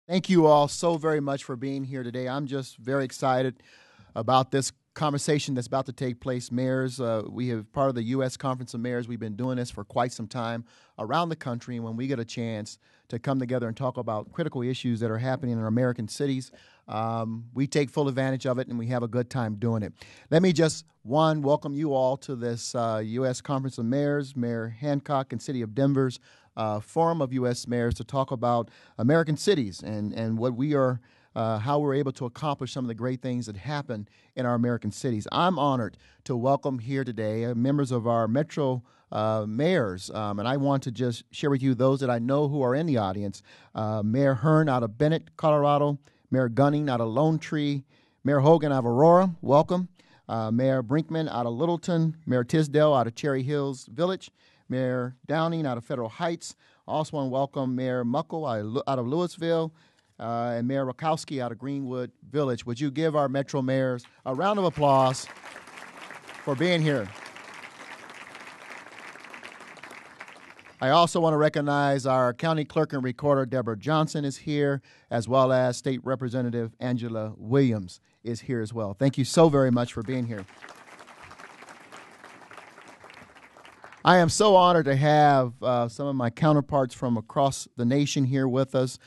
Thank you all so very much for being here today. I'm just very excited about this conversation that's about to take place. Mayors, we have part of the U.S. Conference of Mayors. We've been doing this for quite some time around the country, and when we get a chance to come together and talk about critical issues that are happening in our American cities, we take full advantage of it, and we have a good time doing it. Let me just, welcome you all to this U.S. Conference of Mayors, Mayor Hancock and City of Denver's Forum of U.S. Mayors to talk about American cities and what we are, how we're able to accomplish some of the great things that happen in our American cities. I'm honored to welcome here today members of our Metro mayors, and I want to just share with you those that I know who are in the audience. Mayor Hearn out of Bennett, Colorado, Mayor Gunning out of Lone Tree, Mayor Hogan out of Aurora, welcome. Mayor Brinkman out of Littleton, Mayor Tisdale out of Cherry Hills Village, Mayor Downing out of Federal Heights. I also want to welcome Mayor Muckle out of Louisville and Mayor Rakowski out of Greenwood Village. Would you give our Metro mayors a round of applause for being here? I also want to recognize our County Clerk and Recorder, Deborah Johnson, is here, as well as State Representative Angela Williams is here as well. Thank you so very much for being here. I am so honored to have some of my counterparts from across the nation here with us.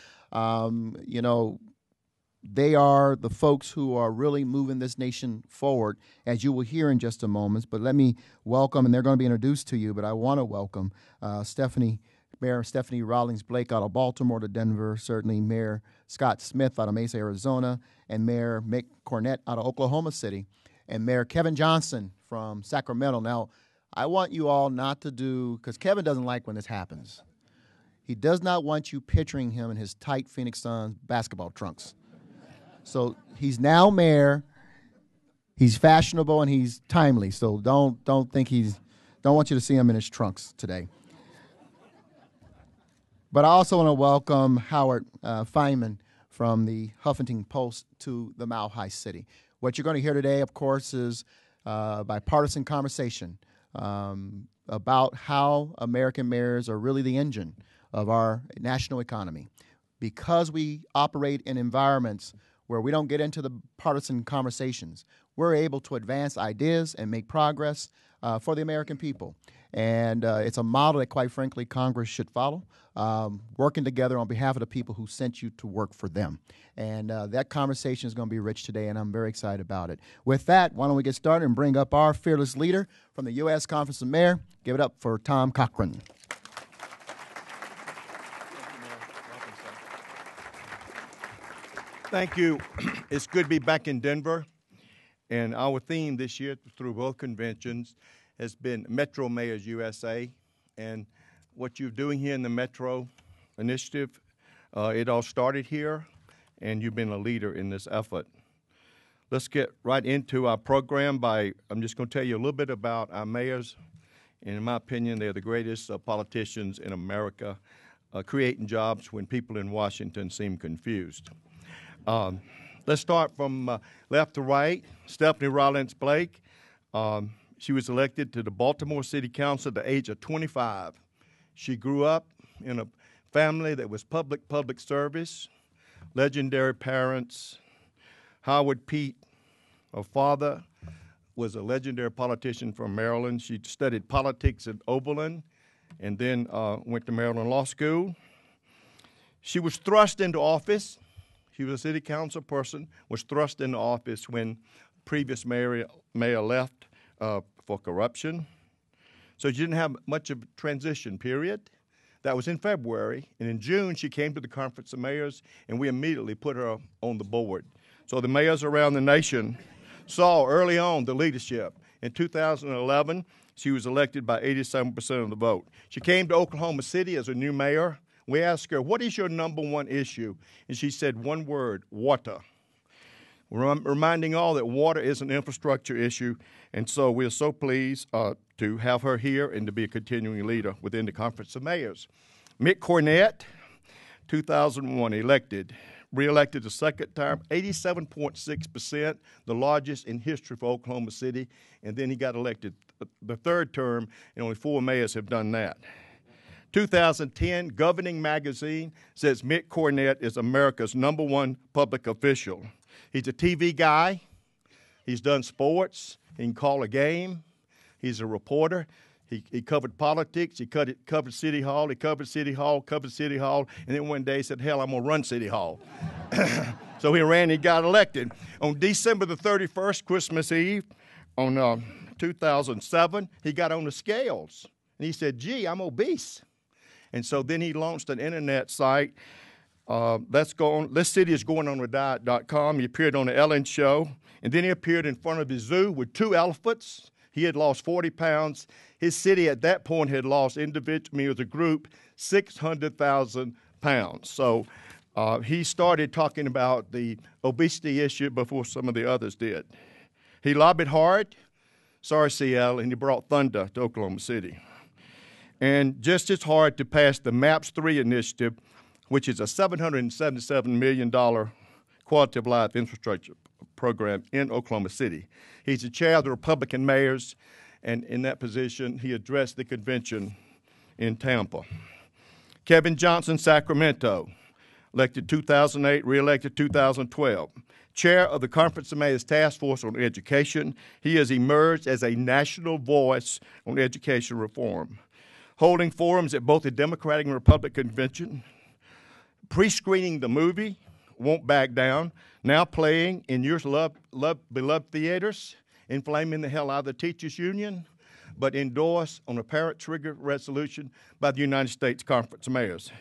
They are the folks who are really moving this nation forward, as you will hear in just a moment. But let me welcome, and they're going to be introduced to you, but I want to welcome Mayor Stephanie Rawlings Blake out of Baltimore to Denver, certainly Mayor Scott Smith out of Mesa, Arizona, and Mayor Mick Cornett out of Oklahoma City, and Mayor Kevin Johnson from Sacramento. Now, I want you all not to do, because Kevin doesn't like when this happens. He does not want you picturing him in his tight Phoenix Suns basketball trunks. So he's now mayor. He's fashionable and he's timely. So don't want you to see him in his trunks today. But I also want to welcome Howard Feynman from the Huffington Post to the Mile High City. What you're going to hear today, of course, is bipartisan conversation about how American mayors are really the engine of our national economy. Because we operate in environments where we don't get into the partisan conversations, we're able to advance ideas and make progress for the American people. And it's a model that, quite frankly, Congress should follow, working together on behalf of the people who sent you to work for them. And that conversation is going to be rich today, and I'm very excited about it. With that, why don't we get started and bring up our fearless leader from the U.S. Conference of Mayors. Give it up for Tom Cochran. Thank you. It's good to be back in Denver. And our theme this year through both conventions has been Metro Mayors USA. And what you're doing here in the Metro Initiative, it all started here, and you've been a leader in this effort. Let's get right into our program I'm just going to tell you a little bit about our mayors. And in my opinion, they're the greatest politicians in America, creating jobs when people in Washington seem confused. Let's start from left to right. Stephanie Rawlings Blake. She was elected to the Baltimore City Council at the age of 25. She grew up in a family that was public service, legendary parents. Howard Pete, her father, was a legendary politician from Maryland. She studied politics at Oberlin and then went to Maryland Law School. She was thrust into office. She was a city council person, was thrust into office when previous mayor left for corruption. So she didn't have much of a transition period. That was in February. And in June, she came to the Conference of Mayors, and we immediately put her on the board. So the mayors around the nation saw early on the leadership. In 2011, she was elected by 87% of the vote. She came to Oklahoma City as a new mayor. We asked her, what is your number one issue? And she said one word, water. We're reminding all that water is an infrastructure issue, and so we're so pleased to have her here and to be a continuing leader within the Conference of Mayors. Mick Cornett, 2001, re-elected the second time, 87.6%, the largest in history for Oklahoma City, and then he got elected the third term, and only 4 mayors have done that. 2010, Governing Magazine says Mick Cornett is America's #1 public official. He's a TV guy. He's done sports. He can call a game. He's a reporter. He covered politics. He covered City Hall. He covered City Hall, covered City Hall. And then one day he said, hell, I'm going to run City Hall. So he ran and he got elected. On December the 31st, Christmas Eve, on 2007, he got on the scales. And he said, gee, I'm obese. And so then he launched an internet site. This city is going on a diet.com. He appeared on the Ellen Show. And then he appeared in front of his zoo with 2 elephants. He had lost 40 pounds. His city at that point had lost individually as a group 600,000 pounds. So he started talking about the obesity issue before some of the others did. He lobbied hard. Sorry, Seattle, and he brought thunder to Oklahoma City. And just as hard to pass the MAPS 3 initiative, which is a $777 million quality of life infrastructure program in Oklahoma City. He's the chair of the Republican mayors, and in that position, he addressed the convention in Tampa. Kevin Johnson, Sacramento, elected 2008, reelected 2012. Chair of the Conference of Mayors Task Force on Education, he has emerged as a national voice on education reform, holding forums at both the Democratic and Republican convention, pre-screening the movie, Won't Back Down, now playing in your beloved theaters, inflaming the hell out of the teachers' union, but endorsed on a parent-trigger resolution by the United States Conference of Mayors.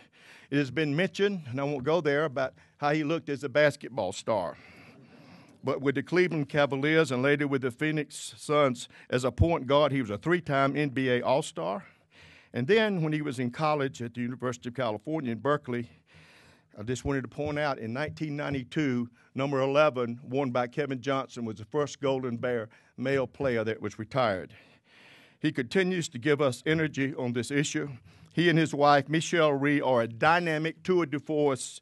It has been mentioned, and I won't go there, about how he looked as a basketball star. But with the Cleveland Cavaliers and later with the Phoenix Suns as a point guard, he was a 3-time NBA All-Star. And then when he was in college at the University of California in Berkeley, I just wanted to point out, in 1992, number 11, worn by Kevin Johnson, was the first Golden Bear male player that was retired. He continues to give us energy on this issue. He and his wife, Michelle Rhee, are a dynamic tour de force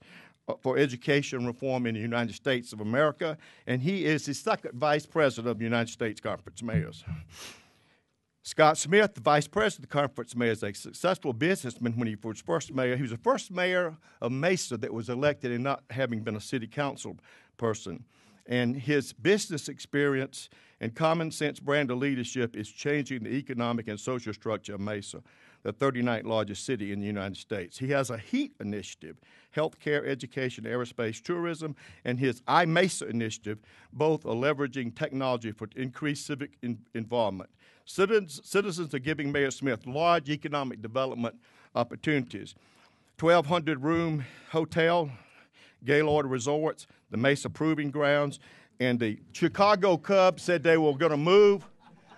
for education reform in the United States of America, and he is the second vice president of the United States Conference of Mayors. Scott Smith, the vice president of the Conference of Mayors, is a successful businessman when he was first mayor. He was the first mayor of Mesa that was elected and not having been a city council person. And his business experience and common sense brand of leadership is changing the economic and social structure of Mesa, the 39th largest city in the United States. He has a HEAT initiative, healthcare, education, aerospace, tourism, and his iMesa initiative, both are leveraging technology for increased civic involvement. Citizens are giving Mayor Smith large economic development opportunities. 1,200-room hotel, Gaylord Resorts, the Mesa Proving Grounds, and the Chicago Cubs said they were going to move.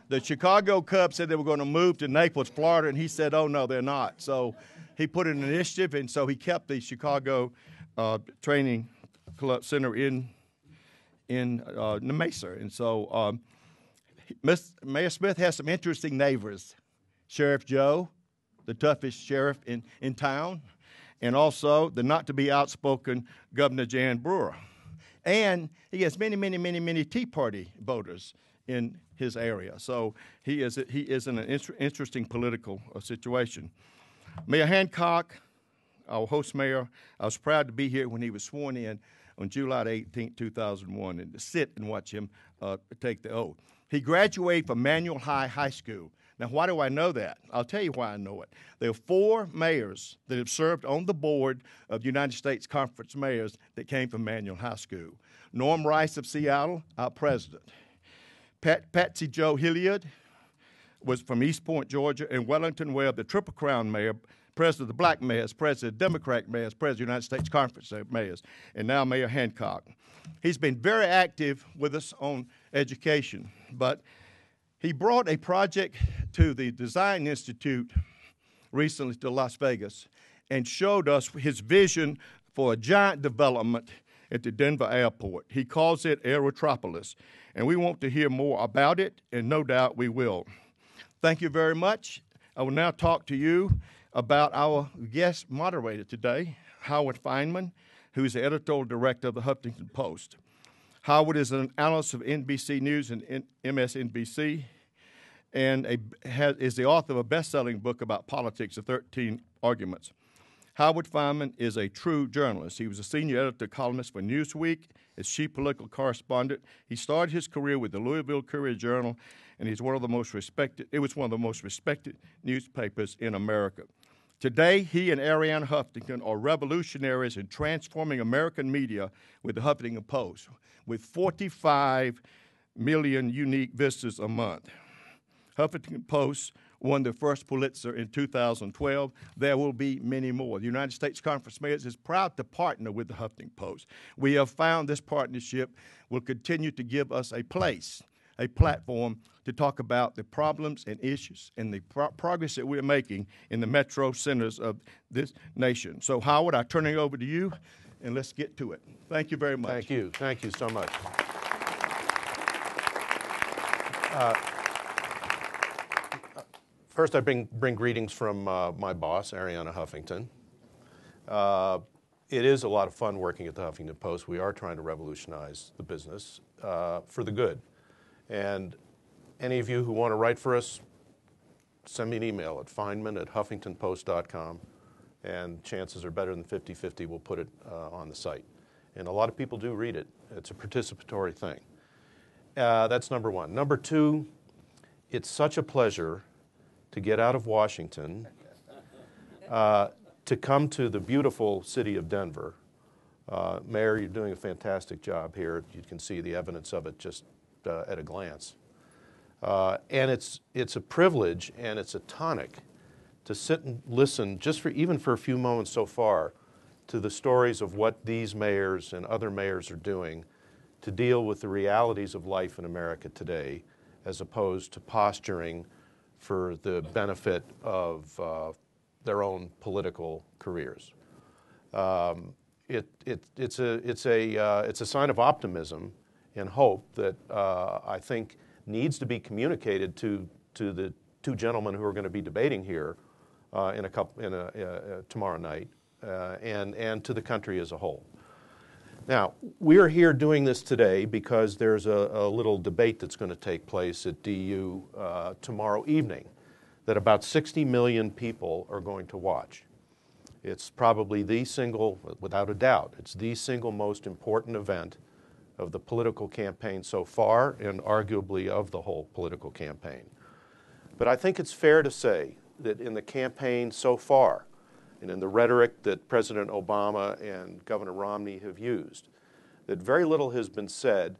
The Chicago Cubs said they were going to move to Naples, Florida, and he said, oh, no, they're not. So he put in an initiative, and so he kept the Chicago Training Club Center in Mesa. And so Mayor Smith has some interesting neighbors. Sheriff Joe, the toughest sheriff in town, and also the not-to-be-outspoken Governor Jan Brewer. And he has many Tea Party voters in his area. So he is in an interesting political situation. Mayor Hancock, our host mayor, I was proud to be here when he was sworn in on July 18, 2001, and to sit and watch him take the oath. He graduated from Manual High School. Now, why do I know that? I'll tell you why I know it. There are 4 mayors that have served on the board of the United States Conference of Mayors that came from Manual High School. Norm Rice of Seattle, our president. Patsy Jo Hilliard was from East Point, Georgia, and Wellington Webb, the Triple Crown mayor, president of the Black Mayors, president of the Democratic Mayors, president of the United States Conference of Mayors, and now Mayor Hancock. He's been very active with us on education, but he brought a project to the Design Institute recently to Las Vegas and showed us his vision for a giant development at the Denver airport. He calls it Aerotropolis, and we want to hear more about it, and no doubt we will. Thank you very much. I will now talk to you about our guest moderator today, Howard Feynman, who is the editorial director of the Huffington Post. Howard is an analyst of NBC News and MSNBC, and is the author of a best-selling book about politics, The 13 arguments. Howard Fineman is a true journalist. He was a senior editor columnist for Newsweek, his chief political correspondent. He started his career with the Louisville Courier-Journal, and it was one of the most respected newspapers in America. Today, he and Arianna Huffington are revolutionaries in transforming American media with the Huffington Post, with 45 million unique visitors a month. Huffington Post won their first Pulitzer in 2012. There will be many more. The United States Conference of Mayors is proud to partner with the Huffington Post. We have found this partnership will continue to give us a place, a platform to talk about the problems and issues and the progress that we're making in the metro centers of this nation. So, Howard, I turn it over to you, and let's get to it. Thank you very much. Thank you. Thank you so much. First, I bring greetings from my boss, Arianna Huffington. It is a lot of fun working at the Huffington Post. We are trying to revolutionize the business for the good. And any of you who want to write for us, send me an email at feynman@huffingtonpost.com, and chances are better than 50-50 we'll put it on the site. And a lot of people do read it. It's a participatory thing. That's number one. Number two, it's such a pleasure to get out of Washington, to come to the beautiful city of Denver. Mayor, you're doing a fantastic job here. You can see the evidence of it just at a glance. And it's a privilege and it's a tonic to sit and listen even for a few moments so far to the stories of what these mayors and other mayors are doing to deal with the realities of life in America today, as opposed to posturing for the benefit of their own political careers. It's a sign of optimism and hope that I think needs to be communicated to the two gentlemen who are going to be debating here tomorrow night, and to the country as a whole. Now, we are here doing this today because there's a little debate that's going to take place at DU tomorrow evening that about 60 million people are going to watch. It's probably without a doubt, it's the single most important event of the political campaign so far, and arguably of the whole political campaign. But I think it's fair to say that in the campaign so far, and in the rhetoric that President Obama and Governor Romney have used, that very little has been said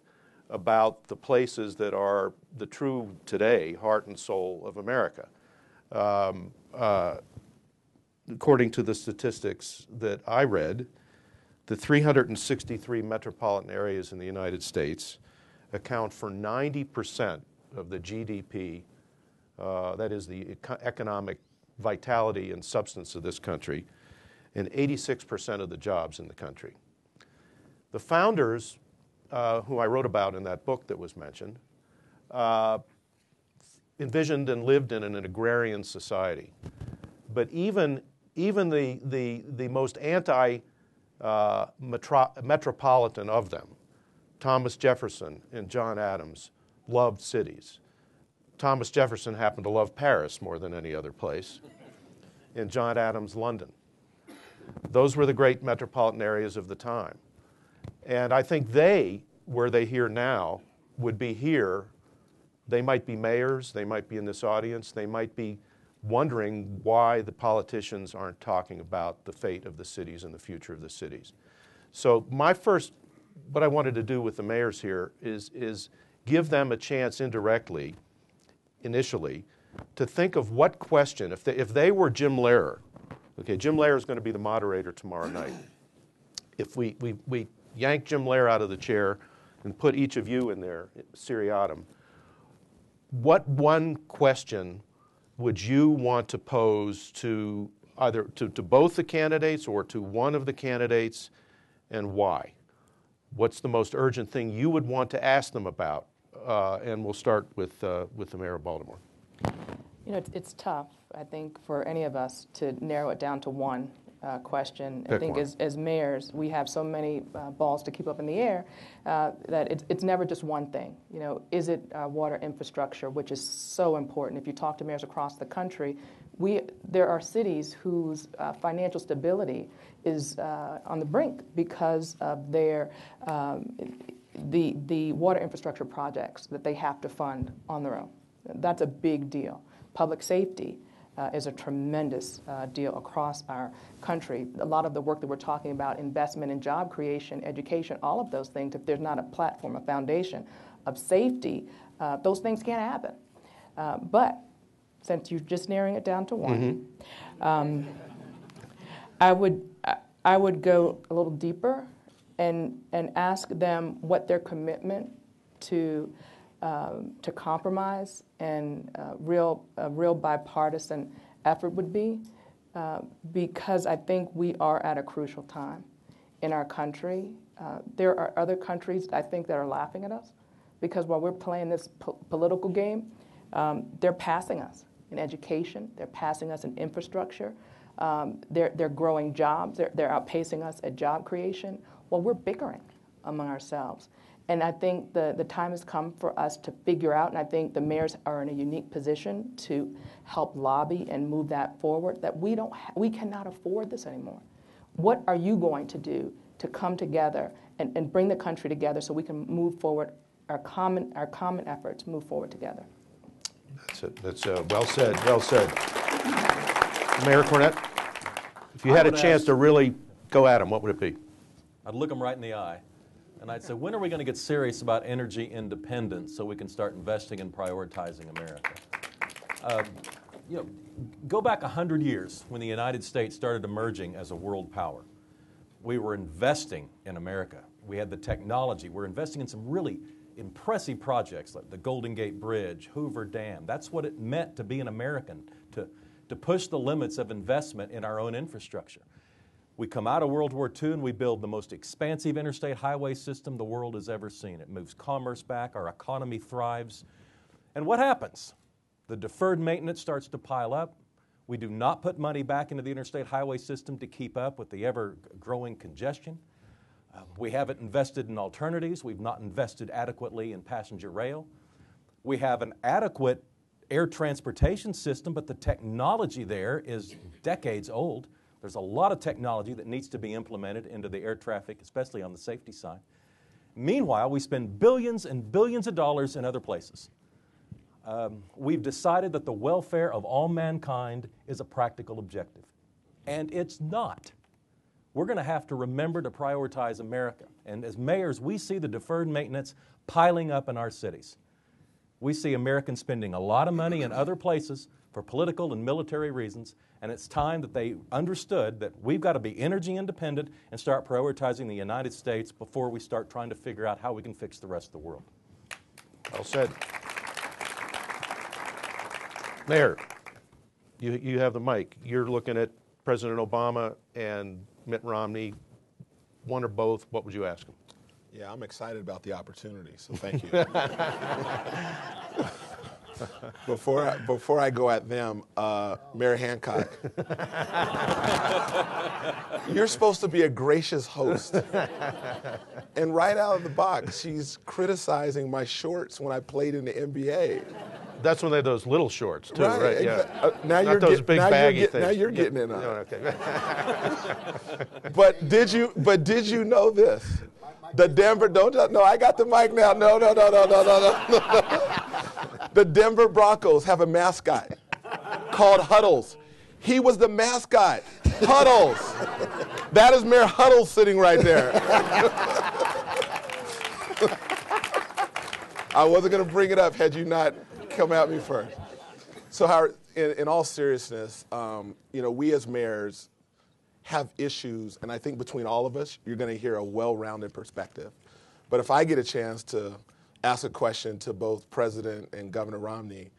about the places that are the true, today, heart and soul of America. According to the statistics that I read, the 363 metropolitan areas in the United States account for 90% of the GDP, that is the economic vitality and substance of this country, and 86% of the jobs in the country. The founders, who I wrote about in that book that was mentioned, envisioned and lived in an agrarian society. But even the most metropolitan of them, Thomas Jefferson and John Adams, loved cities. Thomas Jefferson happened to love Paris more than any other place, and John Adams, London. Those were the great metropolitan areas of the time. And I think where they here now, would be here. They might be mayors, they might be in this audience, they might be wondering why the politicians aren't talking about the fate of the cities and the future of the cities. So what I wanted to do with the mayors here is give them a chance indirectly, initially, to think of what question, if they were Jim Lehrer, okay, Jim Lehrer is going to be the moderator tomorrow night. If we yank Jim Lehrer out of the chair and put each of you in there, seriatim, what one question would you want to pose to either to both the candidates or to one of the candidates, and why? What's the most urgent thing you would want to ask them about? And we'll start with the Mayor of Baltimore. You know, it's tough, I think, for any of us to narrow it down to one question. I think as mayors, we have so many balls to keep up in the air that it's never just one thing. You know, is it water infrastructure, which is so important? If you talk to mayors across the country, There are cities whose financial stability is on the brink because of their the water infrastructure projects that they have to fund on their own. That's a big deal. Public safety is a tremendous deal across our country. A lot of the work that we're talking about, investment in job creation, education, all of those things, if there's not a platform, a foundation of safety, those things can't happen. But since you're just narrowing it down to one, I would go a little deeper and ask them what their commitment to compromise and real bipartisan effort would be, because I think we are at a crucial time in our country. There are other countries, I think, that are laughing at us because while we're playing this political game, they're passing us in education, they're passing us in infrastructure, they're growing jobs, they're outpacing us at job creation. Well, we're bickering among ourselves. And I think the time has come for us to figure out, and I think the mayors are in a unique position to help lobby and move that forward, that we cannot afford this anymore. What are you going to do to come together and bring the country together so we can move forward, our common efforts move forward together? That's it. That's well said. Well said. Mayor Cornett, if you had a chance to really go at him, what would it be? I'd look them right in the eye, and I'd say, when are we going to get serious about energy independence so we can start investing and prioritizing America? Go back 100 years when the United States started emerging as a world power. We were investing in America. We had the technology. We're investing in some really impressive projects like the Golden Gate Bridge, Hoover Dam. That's what it meant to be an American, to push the limits of investment in our own infrastructure. We come out of World War II and we build the most expansive interstate highway system the world has ever seen. It moves commerce back, our economy thrives. And what happens? The deferred maintenance starts to pile up. We do not put money back into the interstate highway system to keep up with the ever-growing congestion. We haven't invested in alternatives. We've not invested adequately in passenger rail. We have an adequate air transportation system, but the technology there is decades old. There's a lot of technology that needs to be implemented into the air traffic, especially on the safety side. Meanwhile, we spend billions and billions of dollars in other places. We've decided that the welfare of all mankind is a practical objective, and it's not. We're going to have to remember to prioritize America. And as mayors, we see the deferred maintenance piling up in our cities. We see Americans spending a lot of money in other places for political and military reasons, and it's time that they understood that we've got to be energy independent and start prioritizing the United States before we start trying to figure out how we can fix the rest of the world. Well said. Mayor, you have the mic. You're looking at President Obama and Mitt Romney, one or both. What would you ask them? Yeah, I'm excited about the opportunity, so thank you. Before I go at them, Mayor Hancock, you're supposed to be a gracious host. And right out of the box, she's criticizing my shorts when I played in the NBA. That's when they had those little shorts, too, right? Yeah. Now Not those big baggy things. Now you're getting in on it. Okay. But did you know this? The Denver, no, I got the mic now. No. The Denver Broncos have a mascot called Huddles. He was the mascot. Huddles. That is Mayor Huddles sitting right there. I wasn't going to bring it up had you not come at me first. So, Howard, in all seriousness, we as mayors have issues, and I think between all of us, you're going to hear a well-rounded perspective. But if I get a chance to ask a question to both President and Governor Romney,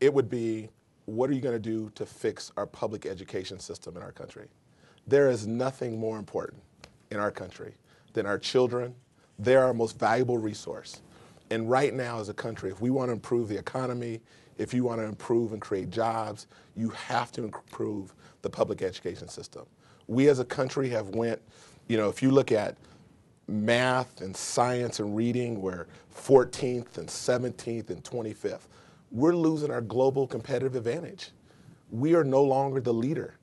it would be, what are you going to do to fix our public education system in our country? There is nothing more important in our country than our children. They're our most valuable resource. And right now as a country, if we want to improve the economy, if you want to improve and create jobs, you have to improve the public education system. We as a country have went, if you look at math and science and reading, we're 14th and 17th and 25th. We're losing our global competitive advantage. we are no longer the leader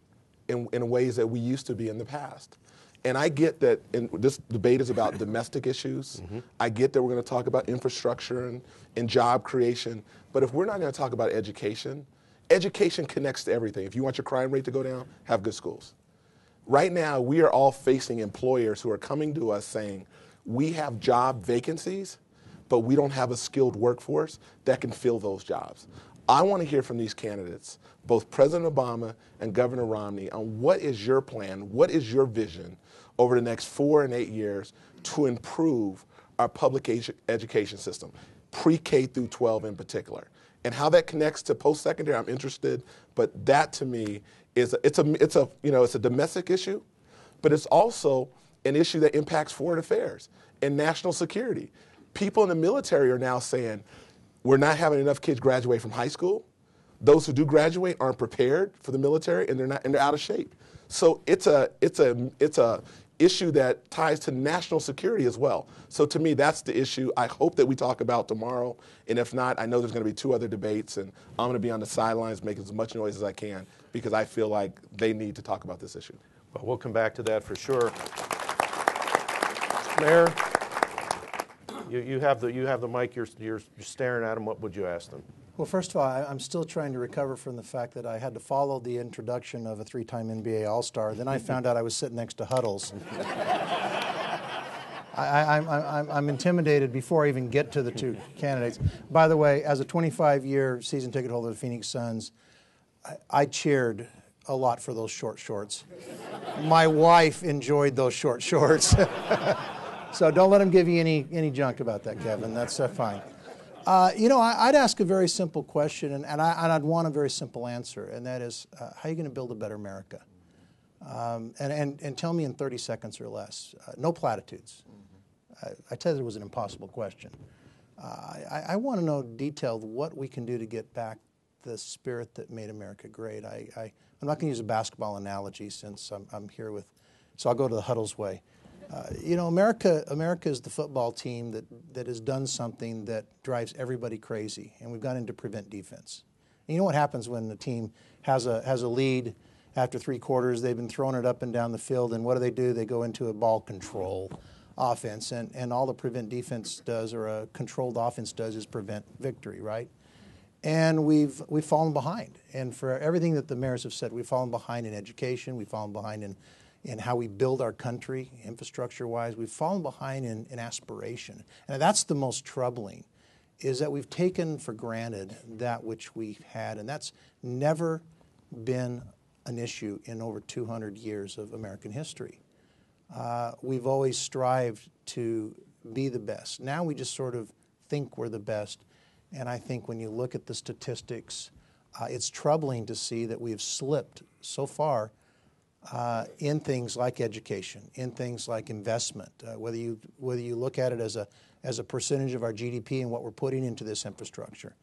in ways that we used to be in the past. And I get that this debate is about domestic issues. I get that we're going to talk about infrastructure and job creation. But if we're not going to talk about education, education connects to everything. If you want your crime rate to go down, have good schools. Right now, we are all facing employers who are coming to us saying, we have job vacancies, but we don't have a skilled workforce that can fill those jobs. I want to hear from these candidates, both President Obama and Governor Romney, on what is your plan, what is your vision over the next 4 and 8 years to improve our public education system, pre-K through 12 in particular. And how that connects to post-secondary, I'm interested, but that to me is it's a domestic issue, but it's also an issue that impacts foreign affairs and national security. People in the military are now saying, we're not having enough kids graduate from high school. Those who do graduate aren't prepared for the military, and they're out of shape. So it's a issue that ties to national security as well. So to me, that's the issue I hope that we talk about tomorrow. And if not, I know there's going to be 2 other debates, and I'm going to be on the sidelines making as much noise as I can because I feel like they need to talk about this issue. Well, we'll come back to that for sure. Mayor, you have the mic. You're staring at them. What would you ask them? Well, first of all, I'm still trying to recover from the fact that I had to follow the introduction of a 3-time NBA All-Star. Then I found out I was sitting next to Huddles. I'm intimidated before I even get to the 2 candidates. By the way, as a 25-year season ticket holder of the Phoenix Suns, I cheered a lot for those short shorts. My wife enjoyed those short shorts. So don't let them give you any junk about that, Kevin. That's fine. I'd ask a very simple question, and I'd want a very simple answer, and that is, how are you going to build a better America? And tell me in 30 seconds or less. No platitudes. I tell you it was an impossible question. I want to know detailed what we can do to get back the spirit that made America great. I'm not going to use a basketball analogy since I'm here with, so I'll go to the Huddles way. America is the football team that has done something that drives everybody crazy, and we've gone into prevent defense. And you know what happens when the team has a lead after 3 quarters? They've been throwing it up and down the field, and what do? They go into a ball control offense, and all the prevent defense does, or a controlled offense does, is prevent victory, right? And we've fallen behind. And for everything that the mayors have said, we've fallen behind in education, we've fallen behind in how we build our country, infrastructure-wise. We've fallen behind in aspiration. And that's the most troubling, is that we've taken for granted that which we've had, and that's never been an issue in over 200 years of American history. We've always strived to be the best. Now we just sort of think we're the best, and I think when you look at the statistics, it's troubling to see that we've slipped so far in things like education, in things like investment, whether you look at it as a percentage of our GDP and what we're putting into this infrastructure.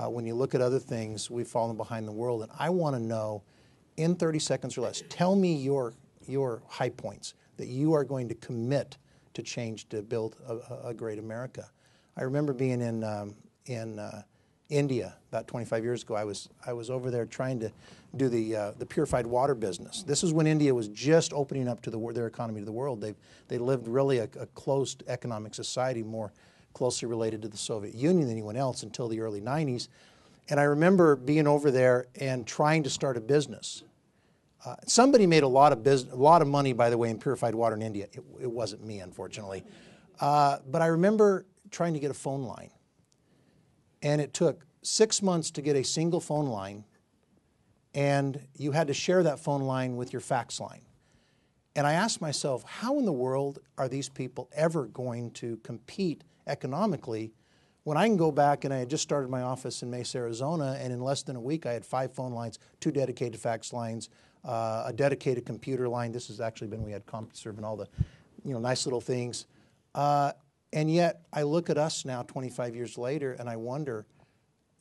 When you look at other things, we've fallen behind the world, and I want to know, in 30 seconds or less, tell me your high points that you are going to commit to change to build a great America. I remember being in India about 25 years ago. I was over there trying to do the purified water business. This is when India was just opening up to their economy to the world. They lived really a closed economic society, more closely related to the Soviet Union than anyone else until the early 90s. And I remember being over there and trying to start a business. Somebody made a lot of money, by the way, in purified water in India. It wasn't me, unfortunately. But I remember trying to get a phone line. And it took 6 months to get a single phone line, and you had to share that phone line with your fax line. And I asked myself, how in the world are these people ever going to compete economically when I can go back, and I had just started my office in Mesa, Arizona, and in less than a week I had 5 phone lines, 2 dedicated fax lines, a dedicated computer line. This has actually been, we had CompuServe and all the nice little things. And yet, I look at us now 25 years later, and I wonder,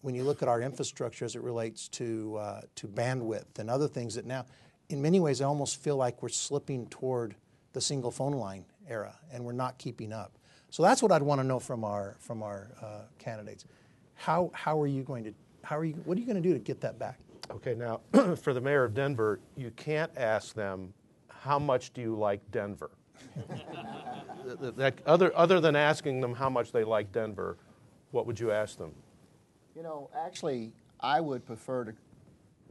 when you look at our infrastructure as it relates to bandwidth and other things, that now, in many ways, I almost feel like we're slipping toward the single phone line era, and we're not keeping up. So that's what I'd want to know from our candidates. What are you going to do to get that back? Okay, now for the mayor of Denver, you can't ask them, how much do you like Denver? Other than asking them how much they like Denver, what would you ask them? You know, actually, I would prefer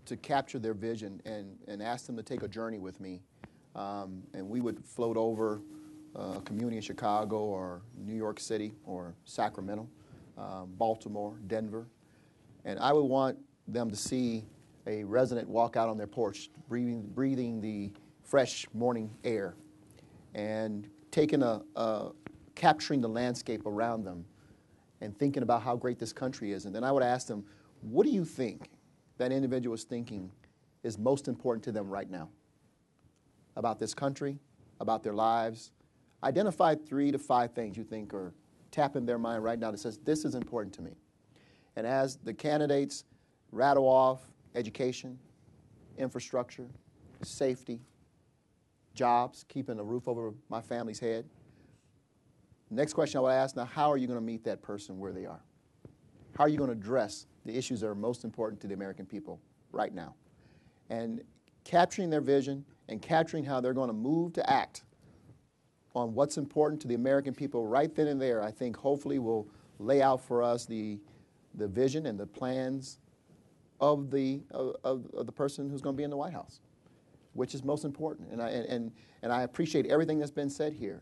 to capture their vision and ask them to take a journey with me. And we would float over a community in Chicago or New York City or Sacramento, Baltimore, Denver. And I would want them to see a resident walk out on their porch, breathing the fresh morning air and capturing the landscape around them and thinking about how great this country is. And then I would ask them, what do you think that individual is thinking is most important to them right now about this country, about their lives? Identify 3 to 5 things you think are tapping their mind right now that says, this is important to me. And as the candidates rattle off education, infrastructure, safety, jobs, keeping a roof over my family's head, next question I would ask, now, how are you going to meet that person where they are? How are you going to address the issues that are most important to the American people right now? And capturing their vision and capturing how they're going to move to act on what's important to the American people right then and there, I think hopefully will lay out for us the vision and the plans of the person who's going to be in the White House, which is most important. And I appreciate everything that's been said here,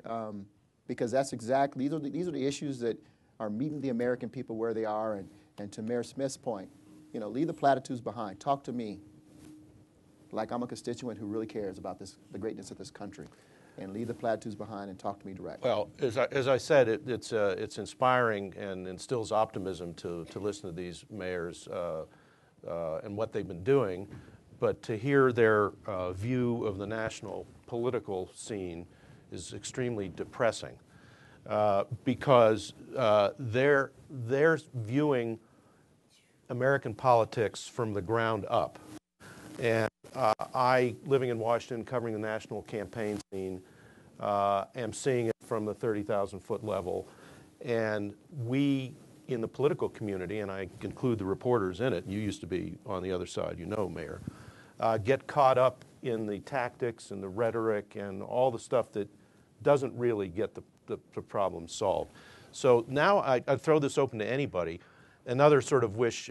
because that's exactly, these are the issues that are meeting the American people where they are. And to Mayor Smith's point, you know, leave the platitudes behind. Talk to me like I'm a constituent who really cares about the greatness of this country. And leave the platitudes behind and talk to me directly. Well, as I said, it's inspiring and instills optimism to listen to these mayors and what they've been doing, but to hear their view of the national political scene is extremely depressing because they're viewing American politics from the ground up. And I, living in Washington, covering the national campaign scene, am seeing it from the 30,000-foot level. And we, in the political community, and I include the reporters in it, you used to be on the other side, you know, Mayor, get caught up in the tactics and the rhetoric and all the stuff that doesn't really get the problem solved. So now I throw this open to anybody. Another sort of wish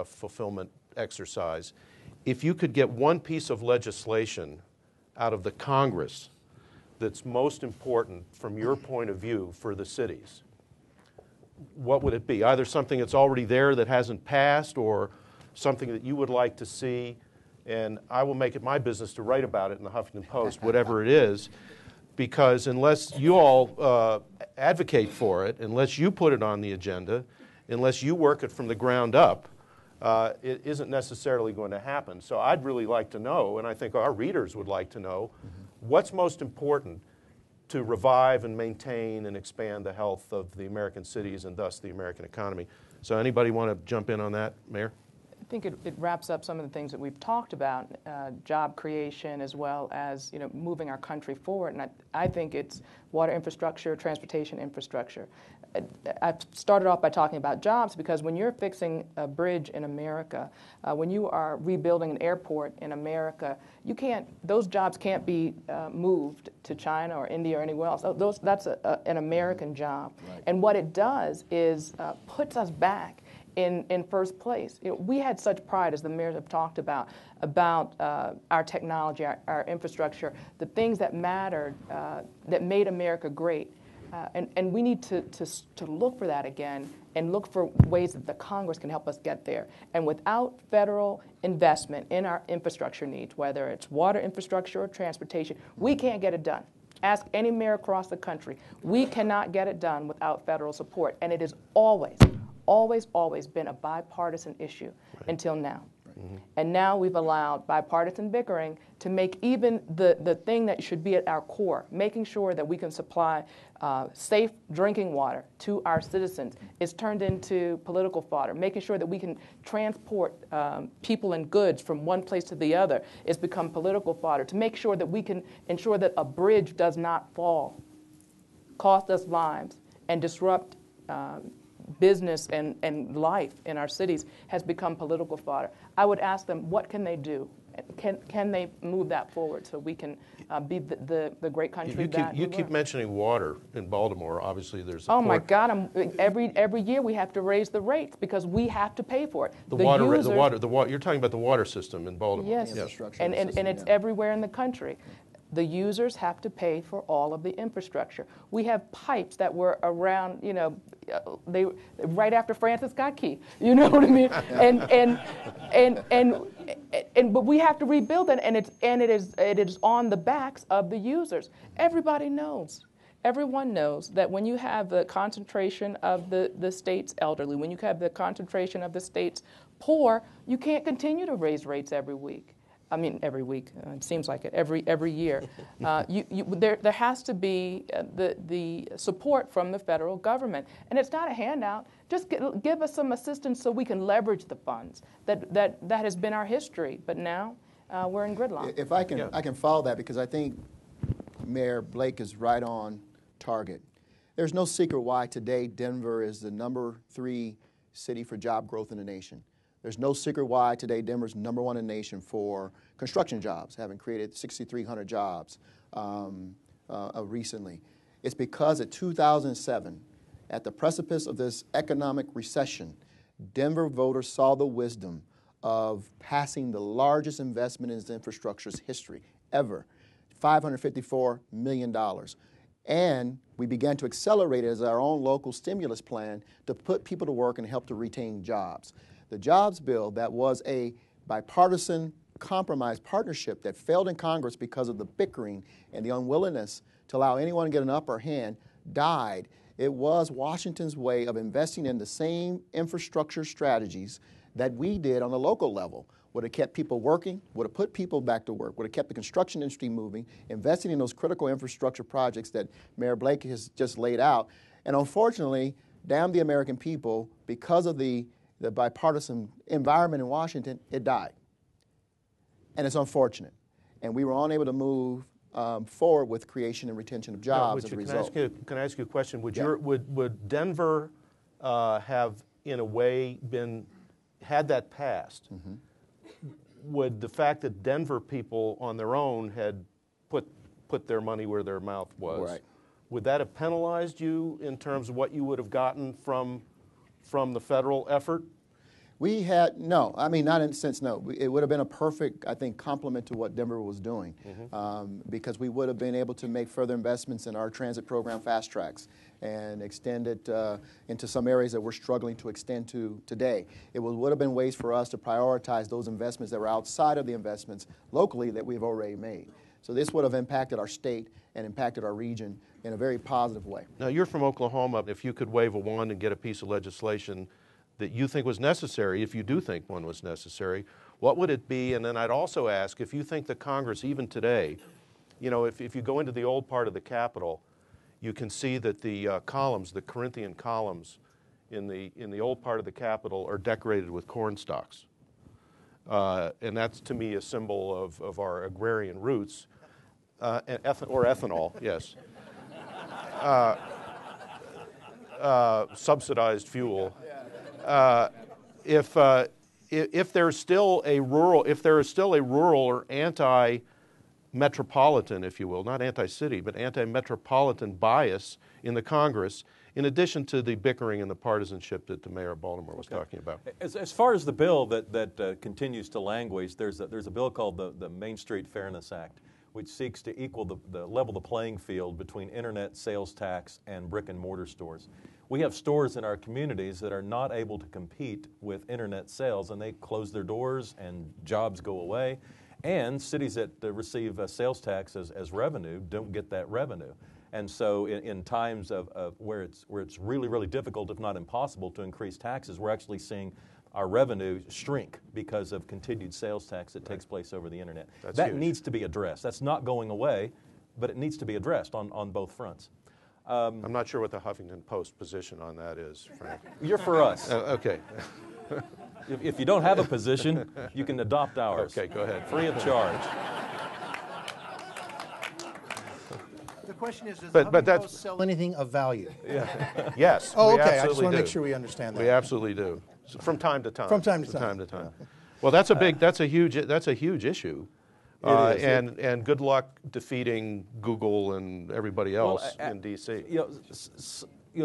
fulfillment exercise. If you could get one piece of legislation out of the Congress that's most important from your point of view for the cities, what would it be? Either something that's already there that hasn't passed or something that you would like to see, and I will make it my business to write about it in the Huffington Post, whatever it is, because unless you all advocate for it, unless you put it on the agenda, unless you work it from the ground up, it isn't necessarily going to happen. So I'd really like to know, and I think our readers would like to know, what's most important to revive and maintain and expand the health of the American cities and thus the American economy. So anybody want to jump in on that, Mayor? I think it wraps up some of the things that we've talked about, job creation as well as moving our country forward. And I think it's water infrastructure, transportation infrastructure. I've started off by talking about jobs because when you're fixing a bridge in America, when you are rebuilding an airport in America, those jobs can't be moved to China or India or anywhere else. That's an American job. Right. And what it does is puts us back in first place. We had such pride, as the mayors have talked about our technology, our infrastructure, the things that mattered, that made America great. And we need to look for that again and look for ways that the Congress can help us get there. And without federal investment in our infrastructure needs, whether it's water infrastructure or transportation, we can't get it done. Ask any mayor across the country. We cannot get it done without federal support. And it has always been a bipartisan issue until now. Mm-hmm. And now we've allowed bipartisan bickering to make even the thing that should be at our core, making sure that we can supply safe drinking water to our citizens, is turned into political fodder. Making sure that we can transport people and goods from one place to the other is become political fodder. To make sure that we can ensure that a bridge does not fall, cost us lives, and disrupt business and life in our cities has become political fodder. I would ask them, what can they do? Can they move that forward so we can be the great country that you keep mentioning water in Baltimore. Obviously, there's a oh my port. God! Every year we have to raise the rates because we have to pay for it. The water. You're talking about the water system in Baltimore. Yes, and it's everywhere in the country. The users have to pay for all of the infrastructure. We have pipes that were around, they right after Francis got key. You know what I mean? But we have to rebuild it, and it is on the backs of the users. Everybody knows. Everyone knows that when you have the concentration of the state's elderly, when you have the concentration of the state's poor, you can't continue to raise rates every week. I mean, every week. It seems like it. Every year, there has to be the support from the federal government, and it's not a handout. Just give us some assistance so we can leverage the funds. That has been our history, but now we're in gridlock. If I can follow that, because I think Mayor Blake is right on target. There's no secret why today Denver is the #3 city for job growth in the nation. There's no secret why today Denver's #1 in the nation for construction jobs, having created 6,300 jobs recently. It's because in 2007, at the precipice of this economic recession, Denver voters saw the wisdom of passing the largest investment in its infrastructure's history ever, $554 million. And we began to accelerate it as our own local stimulus plan to put people to work and help to retain jobs. The jobs bill that was a bipartisan compromise partnership that failed in Congress because of the bickering and the unwillingness to allow anyone to get an upper hand died. It was Washington's way of investing in the same infrastructure strategies that we did on the local level. Would have kept people working, would have put people back to work, would have kept the construction industry moving, investing in those critical infrastructure projects that Mayor Blake has just laid out. And unfortunately, damn the American people, because of the bipartisan environment in Washington, it died. And it's unfortunate. And we were unable to move forward with creation and retention of jobs as a result. Can I ask you a question? Would Denver have, in a way, had that passed, would the fact that Denver people on their own had put their money where their mouth was, right, would that have penalized you in terms of what you would have gotten from the federal effort? No. I mean, not in a sense, no. It would have been a perfect, I think, complement to what Denver was doing because we would have been able to make further investments in our transit program, Fast Tracks, and extend it into some areas that we're struggling to extend to today. It would have been ways for us to prioritize those investments that were outside of the investments locally that we've already made. So this would have impacted our state and impacted our region in a very positive way. Now, you're from Oklahoma. If you could wave a wand and get a piece of legislation that you think was necessary, if you do think one was necessary, what would it be? And then I'd also ask, if you think that Congress, even today, if you go into the old part of the Capitol, you can see that the columns, the Corinthian columns in the old part of the Capitol are decorated with corn stalks. And that's, to me, a symbol of our agrarian roots, or ethanol, yes. Subsidized fuel. If there's still a rural or anti-metropolitan, if you will, not anti-city, but anti-metropolitan bias in the Congress, in addition to the bickering and the partisanship that the mayor of Baltimore was talking about. As far as the bill that continues to languish, there's a bill called the Main Street Fairness Act, which seeks to level the playing field between internet sales tax and brick and mortar stores. We have stores in our communities that are not able to compete with internet sales, and they close their doors and jobs go away. And cities that receive sales tax as revenue don't get that revenue. And so in times of where it's really, really difficult, if not impossible, to increase taxes, we're actually seeing our revenue shrink because of continued sales tax that takes place over the internet. That huge. Needs to be addressed. That's not going away, but it needs to be addressed on both fronts. I'm not sure what the Huffington Post position on that is, Frank. You're for us. Okay. If you don't have a position, you can adopt ours. Okay, go ahead. Free of charge. the question is, does But- the but Huffington that's- Post sell anything of value? Yes. Oh, we okay. I just absolutely want to make do. sure we understand that. We absolutely do. So from time to time. From time to time. Well, that's a huge issue. It is. And good luck defeating Google and everybody else in D.C.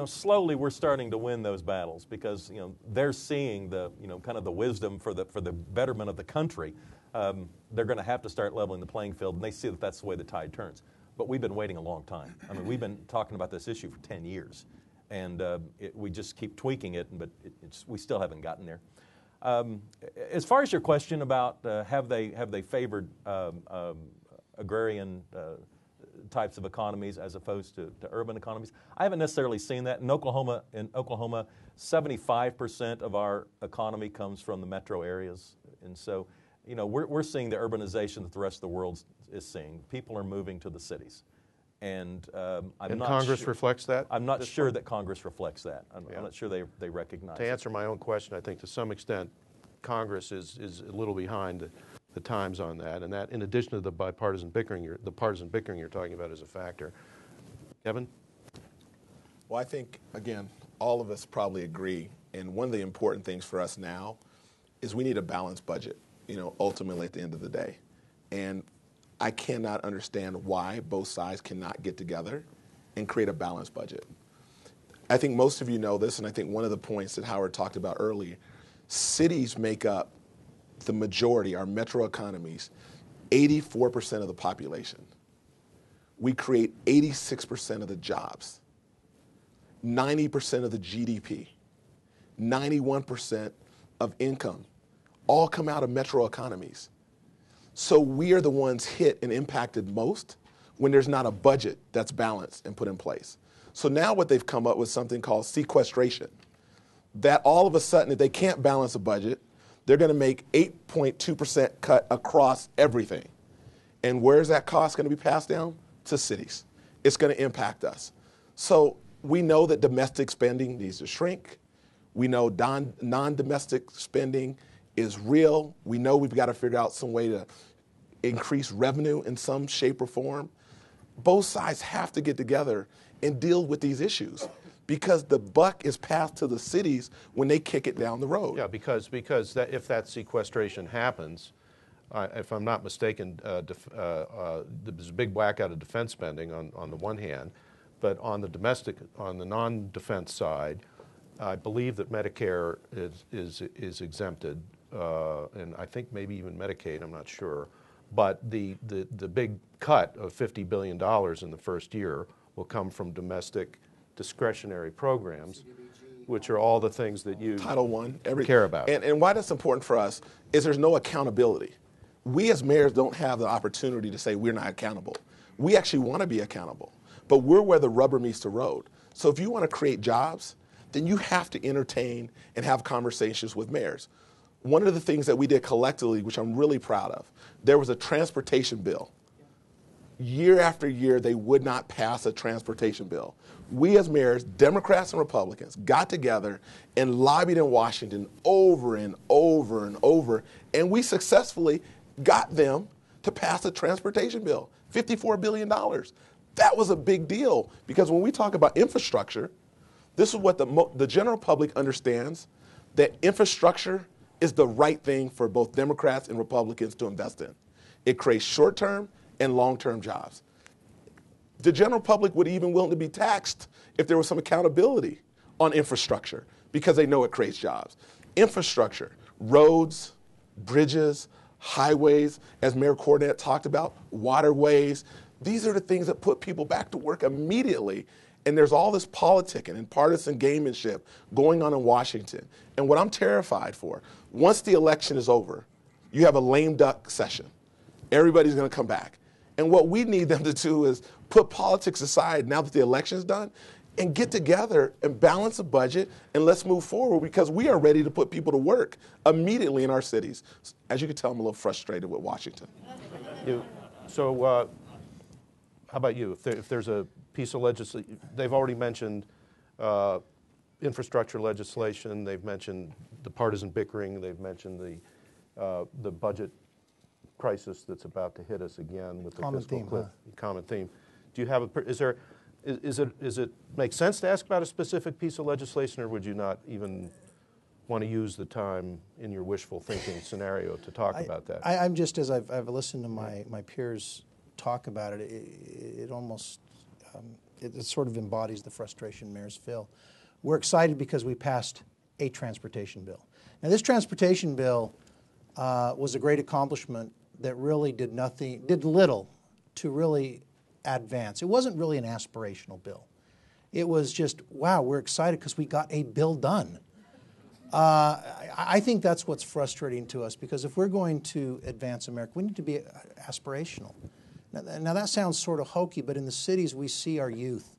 Slowly we're starting to win those battles because they're seeing the kind of the wisdom for the betterment of the country. They're going to have to start leveling the playing field, and they see that that's the way the tide turns. But we've been waiting a long time. I mean, we've been talking about this issue for 10 years, and we just keep tweaking it, but we still haven't gotten there. As far as your question about have they favored agrarian types of economies as opposed to urban economies, I haven't necessarily seen that. In Oklahoma, 75% of our economy comes from the metro areas, and so we're seeing the urbanization that the rest of the world is seeing. People are moving to the cities, and Congress reflects that? I'm not sure that Congress reflects that. I'm not sure they recognize To it. answer my own question, I think to some extent Congress is a little behind the times on that, and that in addition to the partisan bickering you're talking about is a factor. Kevin? Well, I think, again, all of us probably agree, and one of the important things for us now is we need a balanced budget, ultimately at the end of the day. And I cannot understand why both sides cannot get together and create a balanced budget. I think most of you know this, and I think one of the points that Howard talked about earlier, cities make up the majority, our metro economies, 84% of the population. We create 86% of the jobs, 90% of the GDP, 91% of income, all come out of metro economies. So we are the ones hit and impacted most when there's not a budget that's balanced and put in place. So now what they've come up with something called sequestration, that all of a sudden if they can't balance a budget, they're going to make 8.2% cut across everything. And where's that cost going to be passed down? To cities. It's going to impact us. So we know that domestic spending needs to shrink. We know non-domestic spending is real. We know we've got to figure out some way to increase revenue in some shape or form. Both sides have to get together and deal with these issues because the buck is passed to the cities when they kick it down the road. Yeah, because if that sequestration happens, if I'm not mistaken, there's a big whack out of defense spending on the one hand, but on the non-defense side, I believe that Medicare is exempted, and I think maybe even Medicaid, I'm not sure. But the big cut of $50 billion in the first year will come from domestic discretionary programs, which are all the things that you Title I, care about. And why that's important for us is there's no accountability. We as mayors don't have the opportunity to say we're not accountable. We actually want to be accountable, but we're where the rubber meets the road. So if you want to create jobs, then you have to entertain and have conversations with mayors. One of the things that we did collectively, which I'm really proud of, there was a transportation bill. Year after year, they would not pass a transportation bill. We as mayors, Democrats and Republicans, got together and lobbied in Washington over and over and over, and we successfully got them to pass a transportation bill, $54 billion. That was a big deal because when we talk about infrastructure, this is what the general public understands, that infrastructure is the right thing for both Democrats and Republicans to invest in. It creates short-term and long-term jobs. The general public would even willing to be taxed if there was some accountability on infrastructure because they know it creates jobs. Infrastructure, roads, bridges, highways, as Mayor Cornett talked about, waterways, these are the things that put people back to work immediately. And there's all this politicking and partisan gamemanship going on in Washington. And what I'm terrified for, once the election is over, you have a lame duck session. Everybody's going to come back. And what we need them to do is put politics aside now that the election's done and get together and balance a budget and let's move forward because we are ready to put people to work immediately in our cities. As you can tell, I'm a little frustrated with Washington. How about you? If there's a piece of legislation, they've already mentioned infrastructure legislation, they've mentioned the partisan bickering, they've mentioned the budget crisis that's about to hit us again with the Common fiscal theme, cliff. Common theme. Do you have is it make sense to ask about a specific piece of legislation, or would you not even want to use the time in your wishful thinking scenario to talk about that? I'm just, as I've listened to my peers talk about it, it almost, it sort of embodies the frustration mayors feel. We're excited because we passed a transportation bill. Now, this transportation bill was a great accomplishment that really did little to really advance. It wasn't really an aspirational bill. It was just, wow, we're excited because we got a bill done. I think that's what's frustrating to us, because if we're going to advance America, we need to be aspirational. Now that sounds sort of hokey, but in the cities we see our youth,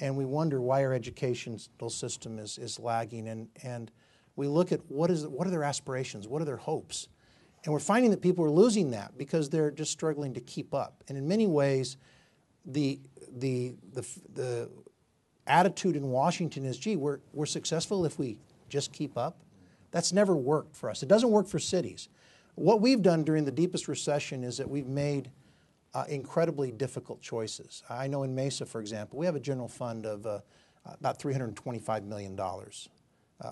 and we wonder why our educational system is lagging, and we look at what are their aspirations, what are their hopes, and we're finding that people are losing that because they're just struggling to keep up. And in many ways, the attitude in Washington is, gee, we're successful if we just keep up. That's never worked for us. It doesn't work for cities. What we've done during the deepest recession is that we've made incredibly difficult choices. I know in Mesa, for example, we have a general fund of about $325 million,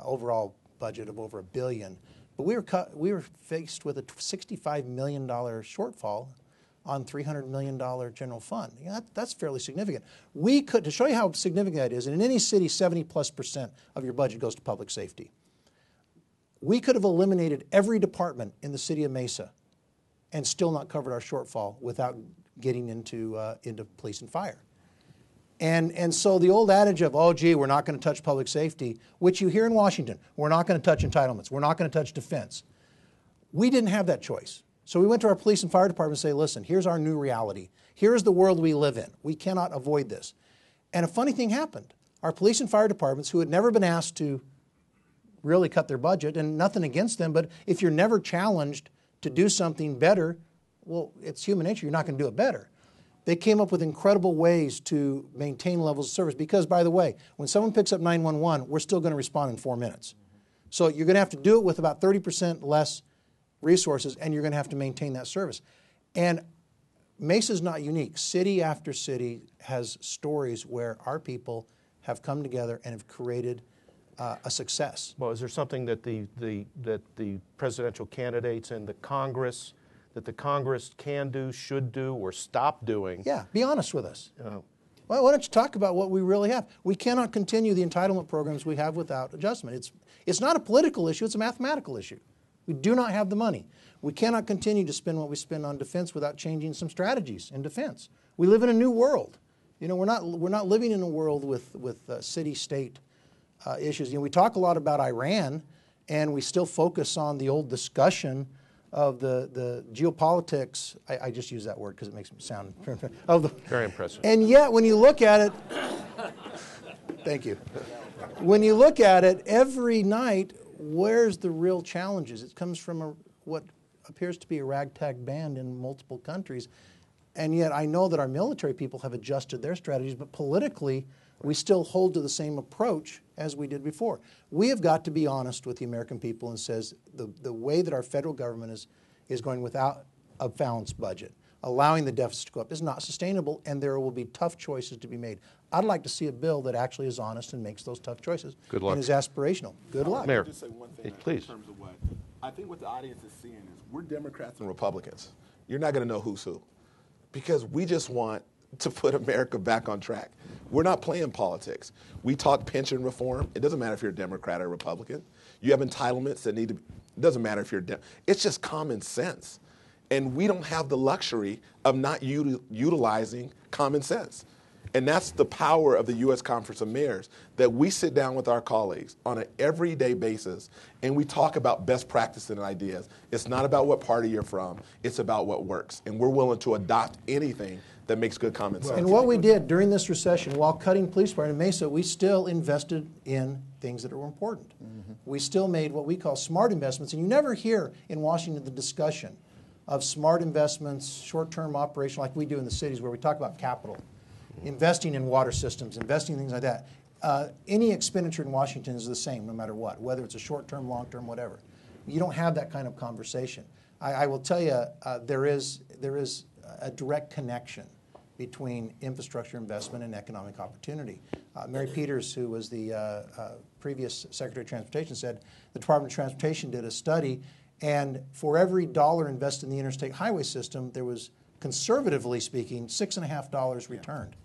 overall budget of over $1 billion. But we were faced with a $65 million shortfall on $300 million general fund. That's fairly significant. We could, to show you how significant that is, and in any city, 70+% of your budget goes to public safety. We could have eliminated every department in the city of Mesa and still not covered our shortfall without getting into police and fire. And so the old adage of, oh, gee, we're not going to touch public safety, which you hear in Washington, we're not going to touch entitlements, we're not going to touch defense. We didn't have that choice. So we went to our police and fire department and say, listen, here's our new reality. Here's the world we live in. We cannot avoid this. And a funny thing happened. Our police and fire departments, who had never been asked to really cut their budget, and nothing against them, but if you're never challenged to do something better, well, it's human nature, you're not going to do it better. They came up with incredible ways to maintain levels of service because, by the way, when someone picks up 911, we're still going to respond in 4 minutes. So you're going to have to do it with about 30% less resources, and you're going to have to maintain that service. And Mesa's not unique. City after city has stories where our people have come together and have created a success. Well, is there something that the presidential candidates and the Congress can do, should do, or stop doing? Yeah, be honest with us. Well, why don't you talk about what we really have? We cannot continue the entitlement programs we have without adjustment. It's not a political issue, it's a mathematical issue. We do not have the money. We cannot continue to spend what we spend on defense without changing some strategies in defense. We live in a new world. You know, we're not living in a world with city-state issues. You know, we talk a lot about Iran, and we still focus on the old discussion of the geopolitics. I just use that word because it makes me sound very impressive. And yet, when you look at it, thank you. When you look at it, every night, where's the real challenges? It comes from what appears to be a ragtag band in multiple countries. And yet I know that our military people have adjusted their strategies, but politically we still hold to the same approach as we did before. We have got to be honest with the American people and says the way that our federal government is going without a balanced budget, allowing the deficit to go up, is not sustainable, and there will be tough choices to be made. I'd like to see a bill that actually is honest and makes those tough choices. Good luck. And is aspirational. Good luck. Mayor, Just say one thing please. in terms of what I think what the audience is seeing is we're Democrats and Republicans. You're not going to know who's who because we just want to put America back on track. We're not playing politics. We talk pension reform. It doesn't matter if you're a Democrat or Republican. You have entitlements that need to. It doesn't matter if you're. It's just common sense, and we don't have the luxury of not utilizing common sense. And that's the power of the U.S. Conference of Mayors, that we sit down with our colleagues on an everyday basis and we talk about best practices and ideas. It's not about what party you're from. It's about what works. And we're willing to adopt anything that makes good common sense. And what we did during this recession, while cutting police department in Mesa, we still invested in things that were important. Mm-hmm. We still made what we call smart investments. And you never hear in Washington the discussion of smart investments, short-term operation like we do in the cities where we talk about capital. Investing in water systems, investing in things like that. Any expenditure in Washington is the same no matter what, whether it's a short-term, long-term, whatever. You don't have that kind of conversation. I will tell you there is a direct connection between infrastructure investment and economic opportunity. Mary Peters, who was the previous Secretary of Transportation, said the Department of Transportation did a study, and for every dollar invested in the interstate highway system, there was, conservatively speaking, $6.50 returned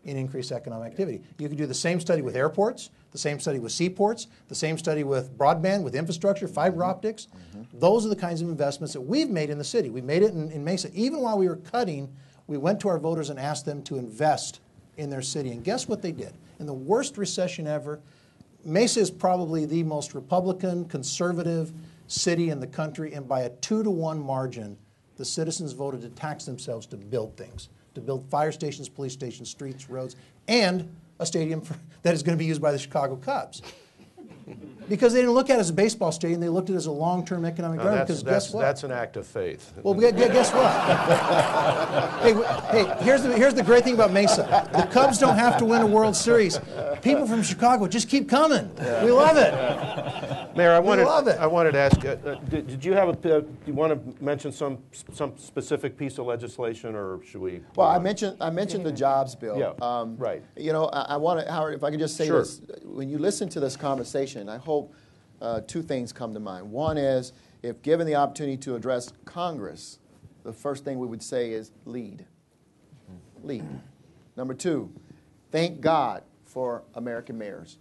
in increased economic activity. You could do the same study with airports, the same study with seaports, the same study with broadband, with infrastructure, fiber optics. Those are the kinds of investments that we've made in the city. We made it in Mesa. Even while we were cutting, we went to our voters and asked them to invest in their city. And guess what they did? In the worst recession ever, Mesa is probably the most Republican, conservative city in the country, and by a 2-to-1 margin, the citizens voted to tax themselves to build things, to build fire stations, police stations, streets, roads, and a stadium that is going to be used by the Chicago Cubs. Because they didn't look at it as a baseball stadium, they looked at it as a long-term economic driver. Because guess what? That's an act of faith. Well, guess what? hey, here's the great thing about Mesa. The Cubs don't have to win a World Series. People from Chicago just keep coming. We love it. Mayor, I love wanted to ask, did you have do you want to mention some specific piece of legislation, or should we? Well, I mentioned the jobs bill. Yeah, right. You know, I want to, Howard, if I could just say Sure. this. When you listen to this conversation, I hope two things come to mind. One is, if given the opportunity to address Congress, the first thing we would say is lead. Lead. Number two, thank God for American mayors.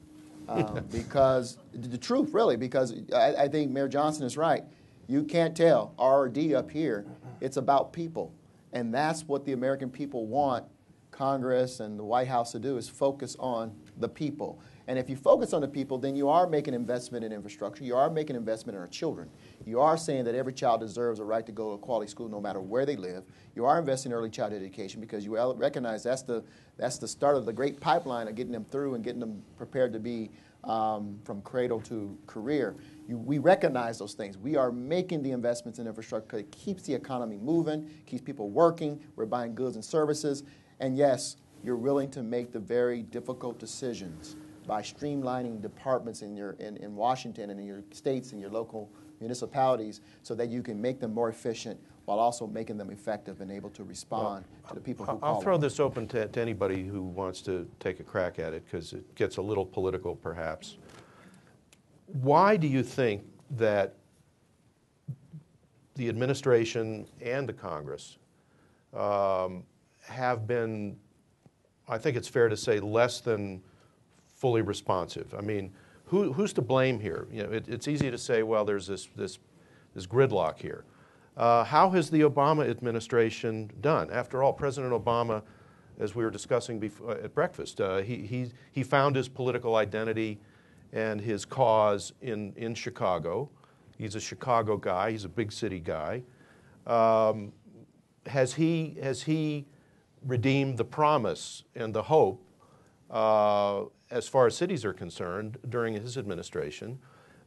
Because the truth, really, because I think Mayor Johnson is right. You can't tell R or D up here. It's about people. And that's what the American people want Congress and the White House to do, is focus on the people. And if you focus on the people, then you are making investment in infrastructure. You are making investment in our children. You are saying that every child deserves a right to go to a quality school no matter where they live. You are investing in early childhood education because you recognize that's the start of the great pipeline of getting them through and getting them prepared to be from cradle to career. We recognize those things. We are making the investments in infrastructure because it keeps the economy moving, keeps people working. We're buying goods and services. And yes, you're willing to make the very difficult decisions by streamlining departments in Washington and in your states and your local municipalities so that you can make them more efficient while also making them effective and able to respond to the people who call I'll throw them. this open to anybody who wants to take a crack at it, because it gets a little political perhaps. Why do you think that the administration and the Congress have been, I think it's fair to say, less than fully responsive? I mean, who's to blame here? You know, it's easy to say, well, there's this gridlock here. How has the Obama administration done? After all, President Obama, as we were discussing before, at breakfast, he found his political identity and his cause in Chicago. He's a Chicago guy. He's a big city guy. Has he redeemed the promise and the hope as far as cities are concerned during his administration?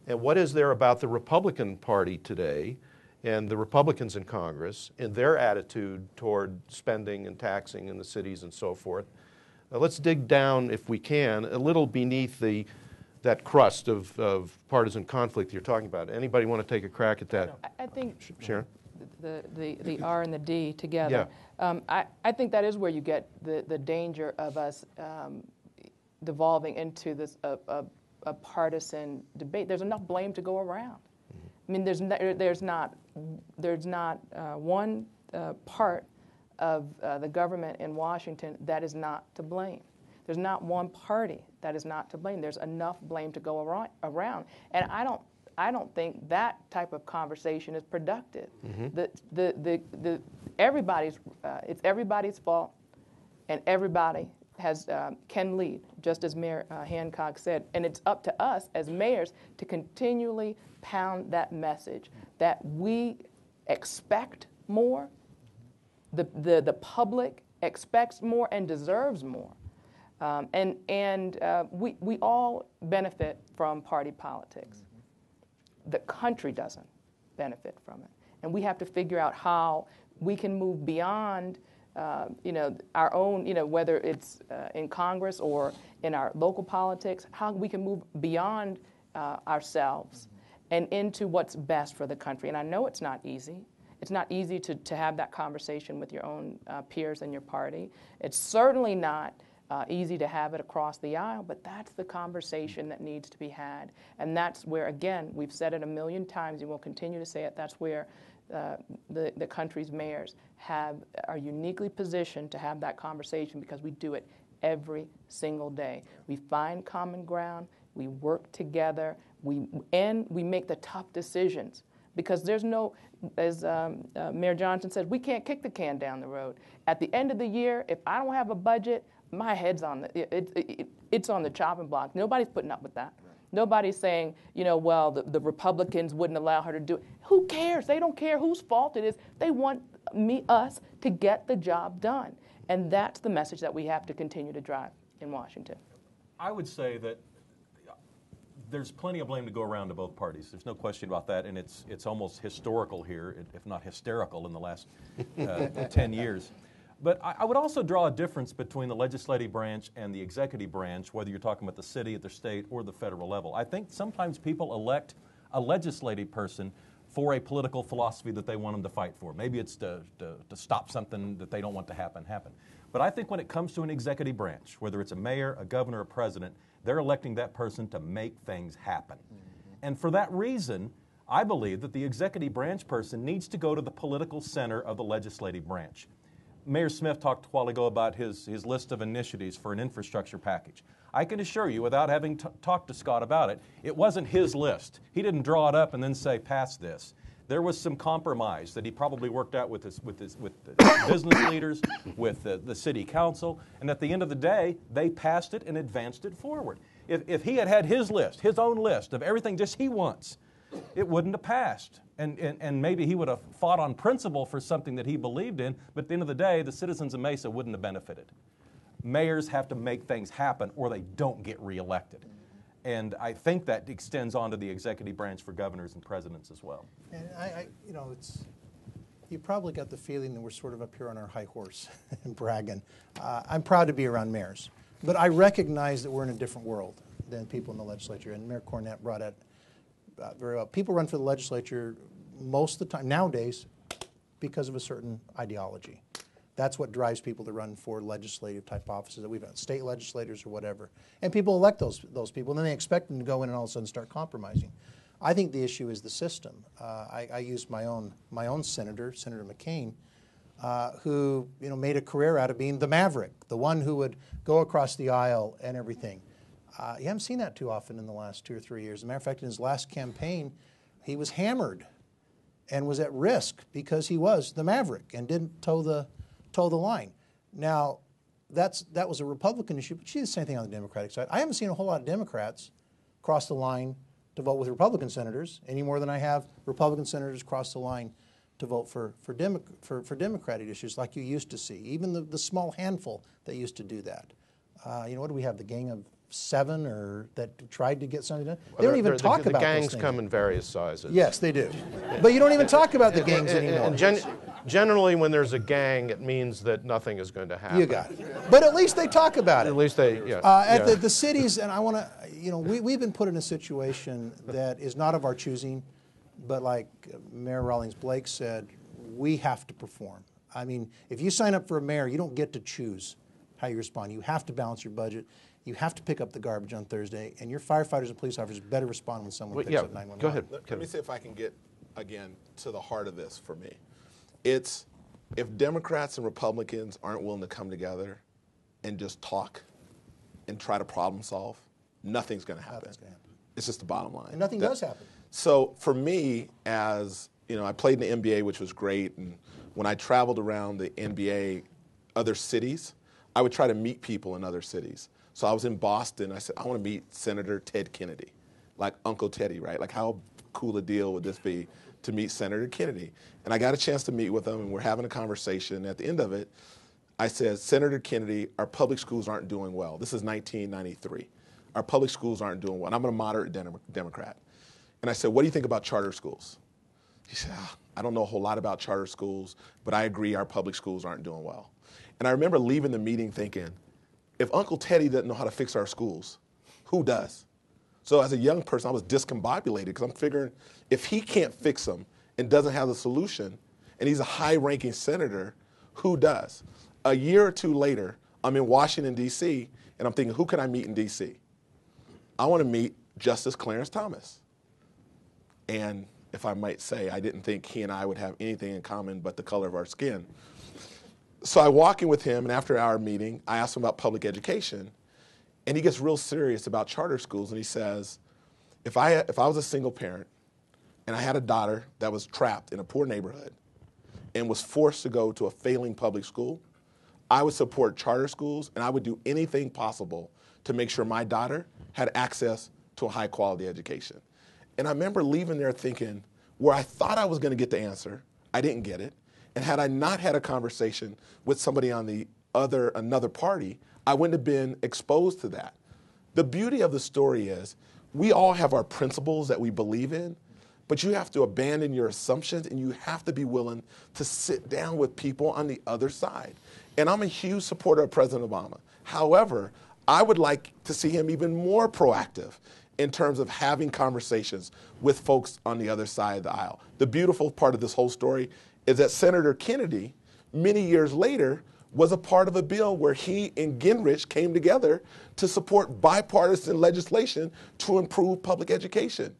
And what is there about the Republican Party today and the Republicans in Congress and their attitude toward spending and taxing in the cities and so forth? Let's dig down, if we can, a little beneath that crust of partisan conflict you're talking about. Anybody want to take a crack at that? I think Sharon? the R and the D together. Yeah. I think that is where you get the danger of us devolving into this a partisan debate. There's enough blame to go around. I mean, there's not one part of the government in Washington that is not to blame. There's not one party that is not to blame. There's enough blame to go around. And I don't think that type of conversation is productive. It's everybody's fault, and everybody can lead, just as Mayor Hancock said. And it's up to us as mayors to continually pound that message that we expect more, the public expects more and deserves more. We all benefit from party politics. The country doesn't benefit from it. And we have to figure out how we can move beyond our own, whether it's in Congress or in our local politics, how we can move beyond ourselves and into what's best for the country. And I know it's not easy. It's not easy to have that conversation with your own peers in your party. It's certainly not easy to have it across the aisle, but that's the conversation that needs to be had. And that's where, again, we've said it a million times and we'll continue to say it, that's where the country's mayors are uniquely positioned to have that conversation, because we do it every single day. We find common ground, we work together, and we make the tough decisions. Because there's no, as Mayor Johnson said, we can't kick the can down the road. At the end of the year, if I don't have a budget, my head's on it's on the chopping block. Nobody's putting up with that. Nobody's saying, well, the Republicans wouldn't allow her to do it. Who cares? They don't care whose fault it is. They want us to get the job done. And that's the message that we have to continue to drive in Washington. I would say that there's plenty of blame to go around to both parties. There's no question about that, and it's almost historical here, if not hysterical, in the last 10 years. But I would also draw a difference between the legislative branch and the executive branch, whether you're talking about the city, the state, or the federal level. I think sometimes people elect a legislative person for a political philosophy that they want them to fight for. Maybe it's to stop something that they don't want to happen. But I think when it comes to an executive branch, whether it's a mayor, a governor, a president, they're electing that person to make things happen. And for that reason, I believe that the executive branch person needs to go to the political center of the legislative branch. Mayor Smith talked a while ago about his list of initiatives for an infrastructure package. I can assure you, without having talked to Scott about it, it wasn't his list. He didn't draw it up and then say, pass this. There was some compromise that he probably worked out with the business leaders, with the city council, and at the end of the day, they passed it and advanced it forward. If he had his list, his own list of everything just he wants, it wouldn't have passed. And maybe he would have fought on principle for something that he believed in, but at the end of the day, the citizens of Mesa wouldn't have benefited. Mayors have to make things happen or they don't get reelected. And I think that extends onto the executive branch for governors and presidents as well. And you probably got the feeling that we're sort of up here on our high horse and bragging. I'm proud to be around mayors, but I recognize that we're in a different world than people in the legislature, and Mayor Cornett brought it very well. People run for the legislature most of the time nowadays because of a certain ideology. That's what drives people to run for legislative type offices that we've had, state legislators or whatever. And people elect those people, and then they expect them to go in and all of a sudden start compromising. I think the issue is the system. I used my own senator, Senator McCain, who made a career out of being the maverick, the one who would go across the aisle and everything. You haven't seen that too often in the last 2 or 3 years. As a matter of fact, in his last campaign, he was hammered and was at risk because he was the maverick and didn't toe the line. Now, that was a Republican issue, but you see the same thing on the Democratic side. I haven't seen a whole lot of Democrats cross the line to vote with Republican senators any more than I have Republican senators cross the line to vote for Democratic issues like you used to see. Even the small handful that used to do that. What do we have? The gang of 7 or that tried to get something done? They don't even talk about the gangs those things. come in various sizes. Yes, they do. But you don't even talk about the gangs anymore. And generally, when there's a gang, it means that nothing is going to happen. You got it. But at least they talk about it. At least they, The cities, and I want to, we've been put in a situation that is not of our choosing, but like Mayor Rawlings Blake said, we have to perform. I mean, if you sign up for a mayor, you don't get to choose how you respond. You have to balance your budget. You have to pick up the garbage on Thursday, and your firefighters and police officers better respond when someone picks up 911. Go ahead. Let me see if I can get, again, to the heart of this for me. It's if Democrats and Republicans aren't willing to come together and just talk and try to problem solve, nothing's going to happen. Nothing's gonna happen. It's just the bottom line. And nothing does happen. So for me, as I played in the NBA, which was great, and when I traveled around the NBA, other cities, I would try to meet people in other cities. So I was in Boston. I said, I want to meet Senator Ted Kennedy, like Uncle Teddy, right? Like how cool a deal would this be to meet Senator Kennedy? And I got a chance to meet with him, and we're having a conversation. At the end of it, I said, Senator Kennedy, our public schools aren't doing well. This is 1993. Our public schools aren't doing well. And I'm a moderate Democrat. And I said, what do you think about charter schools? He said, I don't know a whole lot about charter schools, but I agree our public schools aren't doing well. And I remember leaving the meeting thinking, if Uncle Teddy doesn't know how to fix our schools, who does? So as a young person, I was discombobulated because I'm figuring if he can't fix them and doesn't have the solution, and he's a high-ranking senator, who does? A year or two later, I'm in Washington, D.C., and I'm thinking, who can I meet in D.C.? I want to meet Justice Clarence Thomas. And if I might say, I didn't think he and I would have anything in common but the color of our skin. So I walk in with him, and after our meeting, I ask him about public education, and he gets real serious about charter schools, and he says, if I was a single parent and I had a daughter that was trapped in a poor neighborhood and was forced to go to a failing public school, I would support charter schools, and I would do anything possible to make sure my daughter had access to a high-quality education. And I remember leaving there thinking, where I thought I was going to get the answer, I didn't get it. And had I not had a conversation with somebody on another party, I wouldn't have been exposed to that. The beauty of the story is we all have our principles that we believe in, but you have to abandon your assumptions, and you have to be willing to sit down with people on the other side. And I'm a huge supporter of President Obama. However, I would like to see him even more proactive in terms of having conversations with folks on the other side of the aisle. The beautiful part of this whole story is that Senator Kennedy, many years later, was a part of a bill where he and Gingrich came together to support bipartisan legislation to improve public education.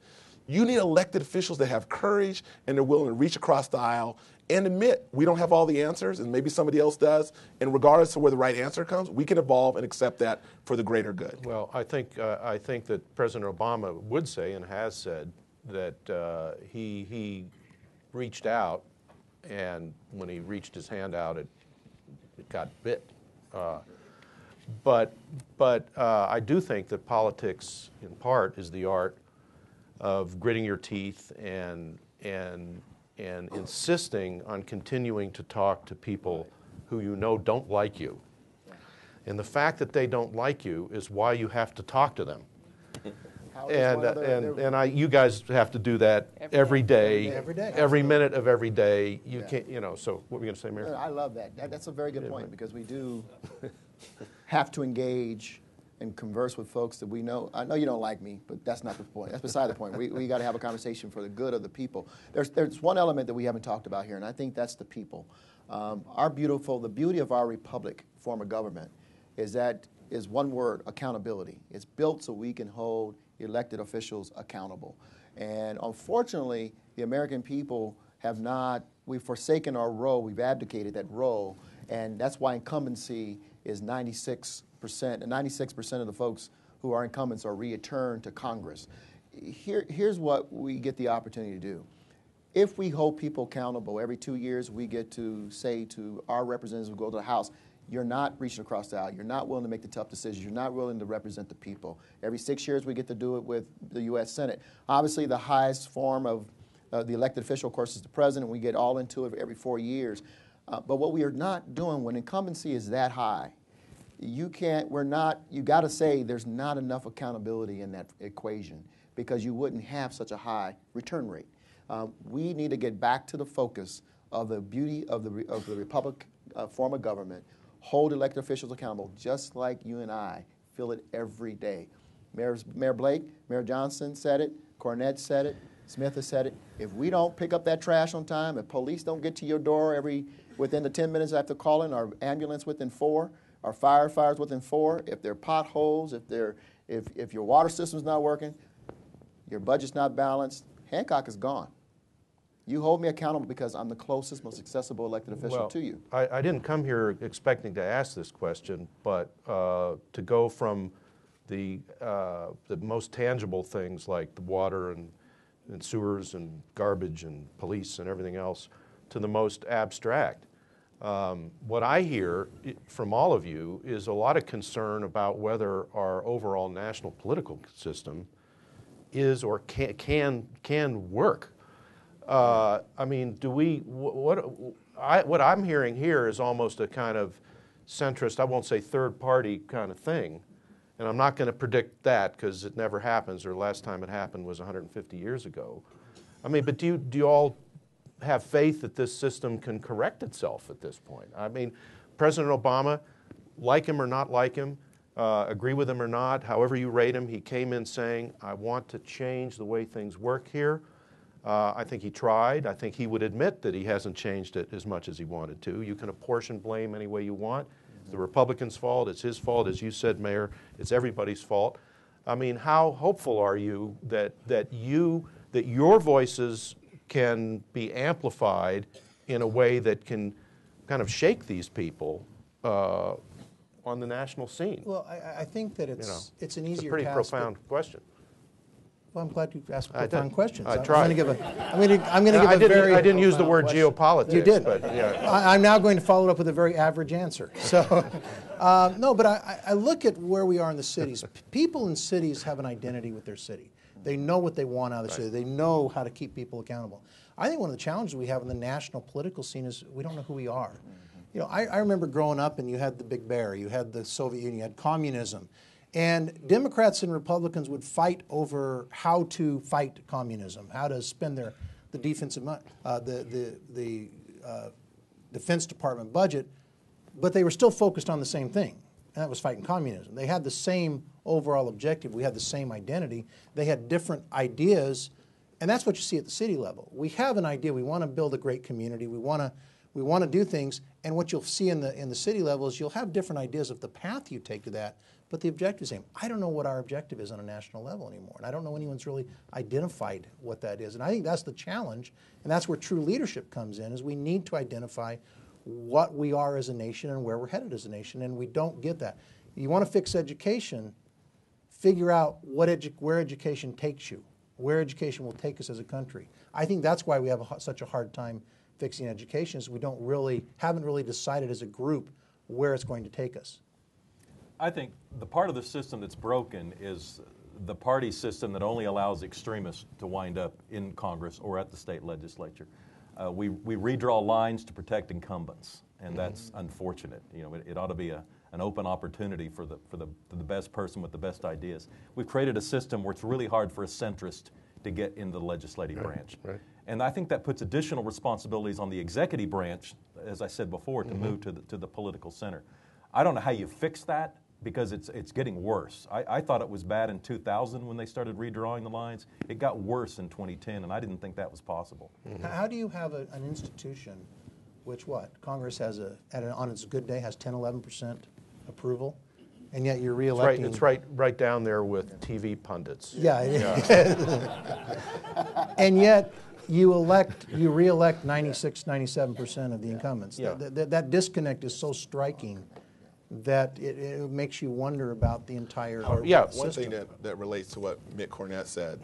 You need elected officials that have courage and they're willing to reach across the aisle and admit we don't have all the answers and maybe somebody else does, and regardless of where the right answer comes, we can evolve and accept that for the greater good. Well, I think that President Obama would say and has said that he reached out, and when he reached his hand out, it got bit. But I do think that politics, in part, is the art of gritting your teeth and insisting on continuing to talk to people who you know don't like you. And the fact that they don't like you is why you have to talk to them. You guys have to do that every day, every minute of every day. You can't, so what were you going to say, Mayor? I love that. That's a very good point, because we do have to engage and converse with folks that we know. I know you don't like me, but that's not the point. That's beside the point. We got to have a conversation for the good of the people. There's one element that we haven't talked about here, and I think that's the people. The beauty of our republic form of government is one word: accountability. It's built so we can hold elected officials accountable. And unfortunately, the American people we've forsaken our role, we've abdicated that role, and that's why incumbency is 96%, and 96% of the folks who are incumbents are returned to Congress. Here's what we get the opportunity to do. If we hold people accountable every 2 years, we get to say to our representatives who go to the House, you're not reaching across the aisle. You're not willing to make the tough decisions. You're not willing to represent the people. Every 6 years, we get to do it with the U.S. Senate. Obviously, the highest form of the elected official, of course, is the president. We get all into it every 4 years. But what we are not doing when incumbency is that high, you got to say there's not enough accountability in that equation, because you wouldn't have such a high return rate. We need to get back to the focus of the beauty of the republic form of government. Hold elected officials accountable, just like you and I feel it every day. Mayor Blake, Mayor Johnson said it, Cornette said it, Smith has said it. If we don't pick up that trash on time, if police don't get to your door within the 10 minutes after calling, our ambulance within 4, our firefighters within 4, if there are potholes, if your water system's not working, your budget's not balanced, Hancock is gone. You hold me accountable because I'm the closest, most accessible elected official to you. I didn't come here expecting to ask this question, but to go from the most tangible things like the water and sewers and garbage and police and everything else to the most abstract. What I hear from all of you is a lot of concern about whether our overall national political system is or can work. I mean, what I'm hearing here is almost a kind of centrist, I won't say third party kind of thing. And I'm not going to predict that because it never happens, or last time it happened was 150 years ago. I mean, but do you all have faith that this system can correct itself at this point? I mean, President Obama, like him or not like him, agree with him or not, however you rate him, he came in saying, I want to change the way things work here. I think he tried. I think he would admit that he hasn't changed it as much as he wanted to. You can apportion blame any way you want. It's the Republicans' fault. It's his fault. As you said, Mayor, it's everybody's fault. I mean, how hopeful are you that your voices can be amplified in a way that can kind of shake these people on the national scene? Well, I think that it's an easier It's a pretty task, profound question. Well, I'm glad you asked I profound did. questions. I I'm tried. going to give a very. I didn't use the word question. geopolitics. You did. But, yeah. I'm now going to follow it up with a very average answer. So, no, but I look at where we are in the cities. People in cities have an identity with their city. They know what they want out of the city. They know how to keep people accountable. I think one of the challenges we have in the national political scene is we don't know who we are. You know, I remember growing up, and you had the Big Bear, you had the Soviet Union, you had communism. And Democrats and Republicans would fight over how to fight communism, how to spend the defensive the Defense Department budget, but they were still focused on the same thing, and that was fighting communism. They had the same overall objective. We had the same identity. They had different ideas, and that's what you see at the city level. We have an idea. We want to build a great community. We want to do things, and what you'll see in the city level is you'll have different ideas of the path you take to that. But the objective is the same. I don't know what our objective is on a national level anymore, and I don't know anyone's really identified what that is. And I think that's the challenge, and that's where true leadership comes in, is we need to identify what we are as a nation and where we're headed as a nation, and we don't get that. You want to fix education, figure out where education takes you, where education will take us as a country. I think that's why we have such a hard time fixing education, is we haven't really decided as a group where it's going to take us. I think the part of the system that's broken is the party system that only allows extremists to wind up in Congress or at the state legislature. We redraw lines to protect incumbents, and that's unfortunate. You know, it ought to be an open opportunity for the best person with the best ideas. We've created a system where it's really hard for a centrist to get into the legislative branch. Right. And I think that puts additional responsibilities on the executive branch, as I said before, to move to the political center. I don't know how you fix that, because it's getting worse. I thought it was bad in 2000 when they started redrawing the lines. It got worse in 2010, and I didn't think that was possible. How do you have an institution which Congress has on its good day has 10, 11% approval, and yet you're reelecting? It's right down there with TV pundits. Yeah. And yet you reelect 96, 97% of the incumbents. Yeah. That disconnect is so striking that it makes you wonder about the entire system. One thing that relates to what Mick Cornett said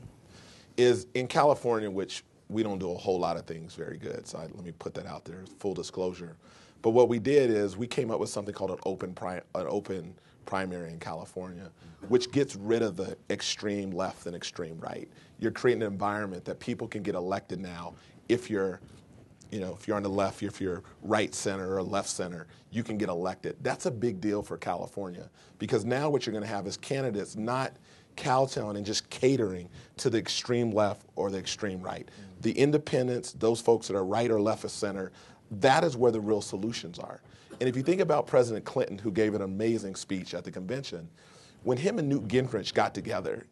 is in California, which we don't do a whole lot of things very good, so let me put that out there, full disclosure. But what we did is we came up with something called an open primary in California, which gets rid of the extreme left and extreme right. You're creating an environment that people can get elected now if you're on the left, if you're right center or left center, you can get elected. That's a big deal for California, because now what you're going to have is candidates not kowtowing and just catering to the extreme left or the extreme right. The independents, those folks that are right or left of center, that is where the real solutions are. And if you think about President Clinton, who gave an amazing speech at the convention, when him and Newt Gingrich got together,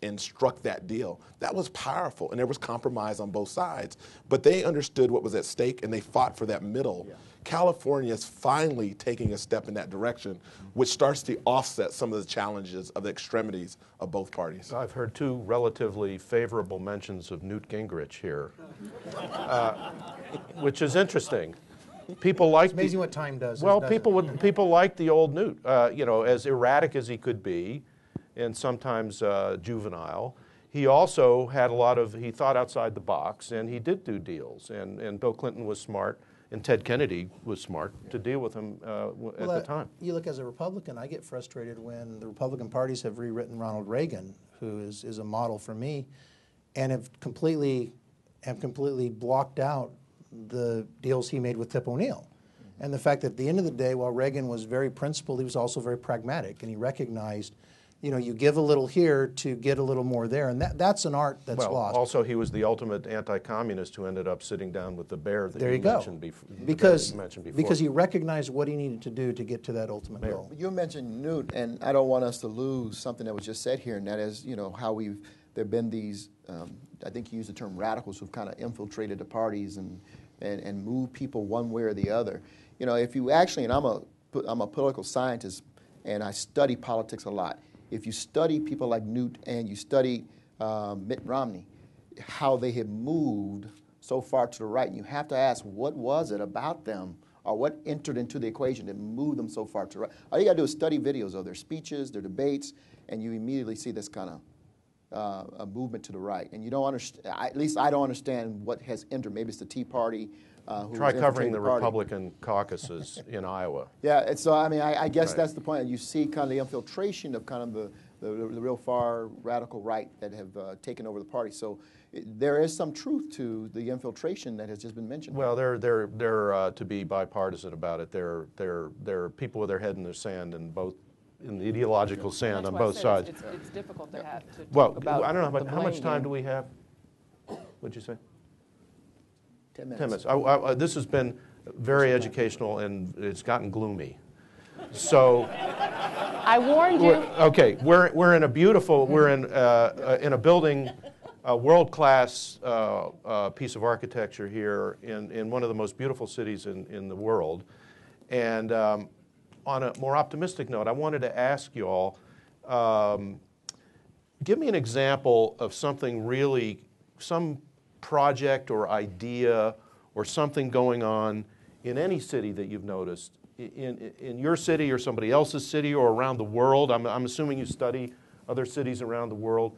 and struck that deal, that was powerful, and there was compromise on both sides. But they understood what was at stake, and they fought for that middle. Yeah. California is finally taking a step in that direction, which starts to offset some of the challenges of the extremities of both parties. I've heard two relatively favorable mentions of Newt Gingrich here, which is interesting. People like it's amazing what time does. Well, people like the old Newt. As erratic as he could be, and sometimes juvenile. He also had he thought outside the box, and he did do deals. And Bill Clinton was smart, and Ted Kennedy was smart to deal with him at the time. You look, as a Republican, I get frustrated when the Republican parties have rewritten Ronald Reagan, who is a model for me, and have completely blocked out the deals he made with Tip O'Neill. And the fact that at the end of the day, while Reagan was very principled, he was also very pragmatic, and he recognized, you give a little here to get a little more there, and that's an art that's lost. Also, he was the ultimate anti-communist who ended up sitting down with the bear that you mentioned before. Because he recognized what he needed to do to get to that ultimate goal. You mentioned Newt, and I don't want us to lose something that was just said here, and that is, how there have been these, I think you used the term radicals, who've kind of infiltrated the parties and moved people one way or the other. You know, if you actually, and I'm a political scientist, and I study politics a lot. If you study people like Newt and you study Mitt Romney, how they have moved so far to the right, and you have to ask, what was it about them, or what entered into the equation that moved them so far to the right? All you got to do is study videos of their speeches, their debates, and you immediately see this kind of a movement to the right. And you don't understand, at least I don't understand what has entered. Maybe it's the Tea Party. Try covering the Republican caucuses in Iowa. Yeah, and so I mean, I guess Right. that's the point. You see kind of the infiltration of kind of the real far radical right that have taken over the party. So there is some truth to the infiltration that has just been mentioned. Well, they're to be bipartisan about it. They're people with their head in the sand and both in the ideological sand on both sides. It's difficult to have to Well, talk about I don't know the how much blame time game. do we have? What'd you say? 10 minutes. 10 minutes. This has been very educational and it's gotten gloomy. So. I warned you. Okay, we're in a beautiful, we're in a building, a world-class piece of architecture here in one of the most beautiful cities in the world. And on a more optimistic note, I wanted to ask you all, give me an example of something really, some project or idea or something going on in any city that you've noticed, in your city or somebody else's city or around the world. I'm assuming you study other cities around the world.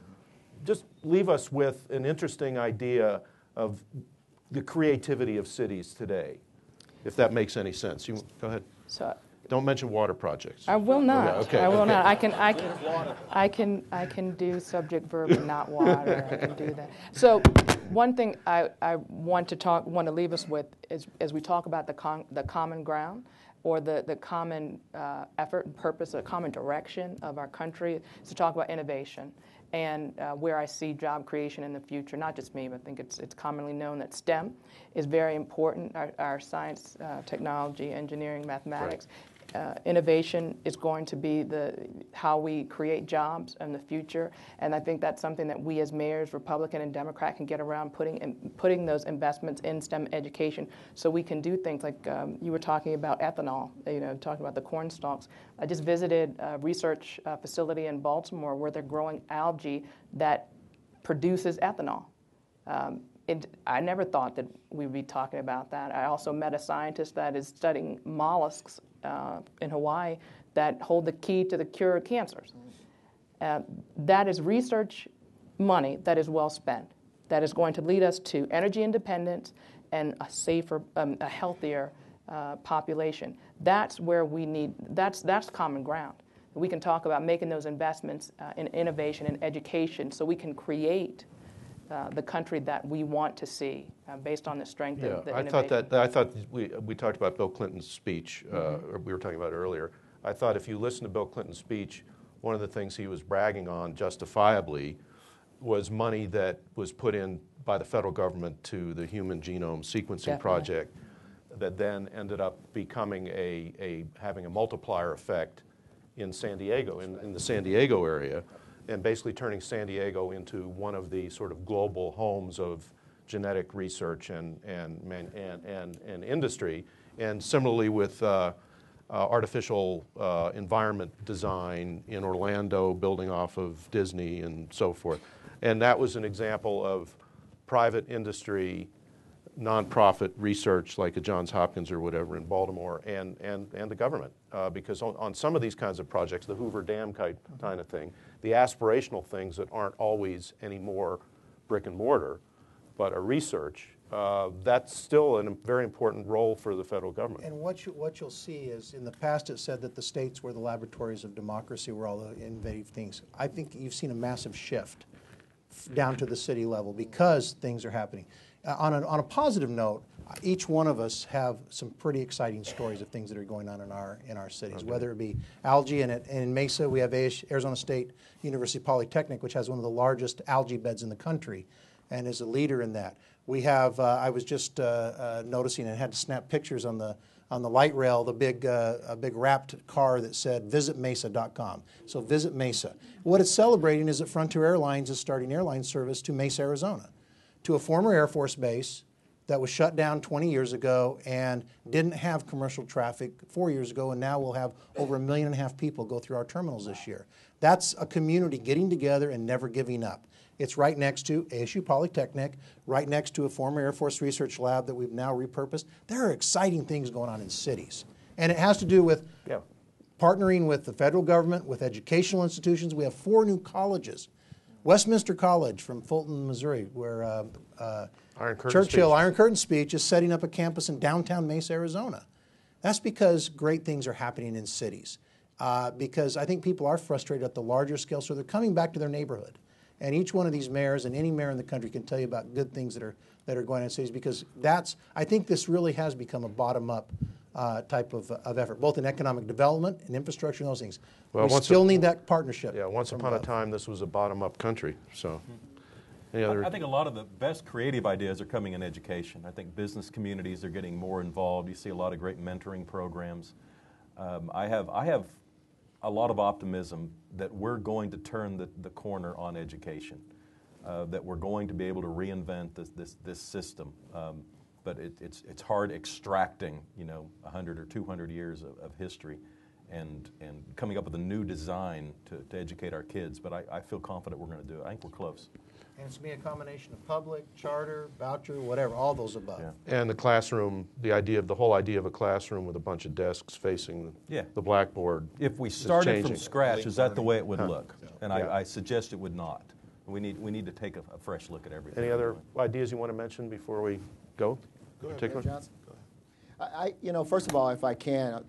Just leave us with an interesting idea of the creativity of cities today, if that makes any sense. You go ahead. So Don't mention water projects. I will not. Okay. I will not. I can do subject, verb, and not water. I can do that. So, one thing I want to leave us with is, as we talk about the common ground, or the common effort and purpose, the common direction of our country, is to talk about innovation and where I see job creation in the future. Not just me, but I think it's commonly known that STEM is very important. Our science, technology, engineering, mathematics. Right. Innovation is going to be how we create jobs in the future, and I think that's something that we as mayors, Republican and Democrat, can get around putting those investments in STEM education, so we can do things like you were talking about ethanol. Talking about the corn stalks. I just visited a research facility in Baltimore where they're growing algae that produces ethanol. I never thought that we'd be talking about that. I also met a scientist that is studying mollusks in Hawaii that hold the key to the cure of cancers. That is research money that is well spent, that is going to lead us to energy independence and a safer, a healthier population. That's where we need, that's common ground. We can talk about making those investments in innovation and education so we can create the country that we want to see based on the strength of the innovation. I thought we talked about Bill Clinton's speech, or we were talking about it earlier. I thought if you listen to Bill Clinton's speech, one of the things he was bragging on justifiably was money that was put in by the federal government to the Human Genome Sequencing Project that then ended up becoming having a multiplier effect in San Diego, in the San Diego area, and basically turning San Diego into one of the sort of global homes of genetic research and industry. And similarly with artificial environment design in Orlando, building off of Disney and so forth. And that was an example of private industry, nonprofit research like a Johns Hopkins or whatever in Baltimore, and the government. Because on some of these kinds of projects, the Hoover Dam kind of thing, the aspirational things that aren't always any more brick and mortar, but are research, that's still a very important role for the federal government. And what you'll see is, in the past it said that the states were the laboratories of democracy, where all the innovative things. I think you've seen a massive shift down to the city level because things are happening. On a positive note, each one of us have some pretty exciting stories of things that are going on in our cities, okay. Whether it be algae, and in Mesa we have Arizona State University Polytechnic, which has one of the largest algae beds in the country and is a leader in that. We have, I was just noticing and had to snap pictures on the on the light rail, the big, a big wrapped car that said visitmesa.com. So visit Mesa. What it's celebrating is that Frontier Airlines is starting airline service to Mesa, Arizona, to a former Air Force base that was shut down 20 years ago and didn't have commercial traffic 4 years ago, and now we'll have over 1.5 million people go through our terminals this year. That's a community getting together and never giving up. It's right next to ASU Polytechnic, right next to a former Air Force research lab that we've now repurposed. There are exciting things going on in cities. And it has to do with partnering with the federal government, with educational institutions. We have 4 new colleges. Westminster College from Fulton, Missouri, where Churchill, Iron Curtain speech, is setting up a campus in downtown Mesa, Arizona. That's because great things are happening in cities. Because I think people are frustrated at the larger scale, so they're coming back to their neighborhood. And each one of these mayors and any mayor in the country can tell you about good things that are going on in cities, because I think this really has become a bottom-up type of effort, both in economic development and infrastructure and those things. Well, we still need that partnership. Yeah, once upon a time, this was a bottom-up country. So, any other? I think a lot of the best creative ideas are coming in education. I think business communities are getting more involved. You see a lot of great mentoring programs. I have a lot of optimism that we're going to turn the corner on education, that we're going to be able to reinvent this system. But it's hard extracting 100 or 200 years of history and coming up with a new design to educate our kids. But I feel confident we're going to do it. I think we're close. And it's going to be a combination of public, charter, voucher, whatever, all those above. Yeah. And the classroom, the whole idea of a classroom with a bunch of desks facing the blackboard. If we started from scratch, is that the way it would look? And I suggest it would not. We need to take a fresh look at everything. Any other ideas you want to mention before we go? Go ahead, Mayor Johnson. First of all, if I can,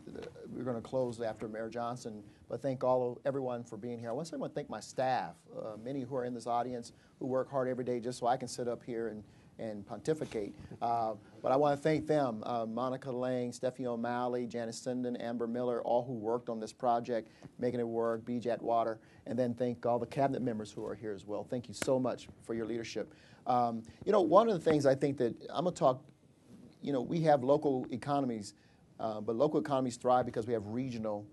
we're going to close after Mayor Johnson, but thank everyone for being here. I want to thank my staff, many who are in this audience who work hard every day just so I can sit up here and pontificate. But I want to thank them, Monica Lang, Steffi O'Malley, Janice Sinden, Amber Miller, all who worked on this project, making it work, BJat Water, and then thank all the cabinet members who are here as well. Thank you so much for your leadership. One of the things I think that I'm going to talk, we have local economies, but local economies thrive because we have regionalism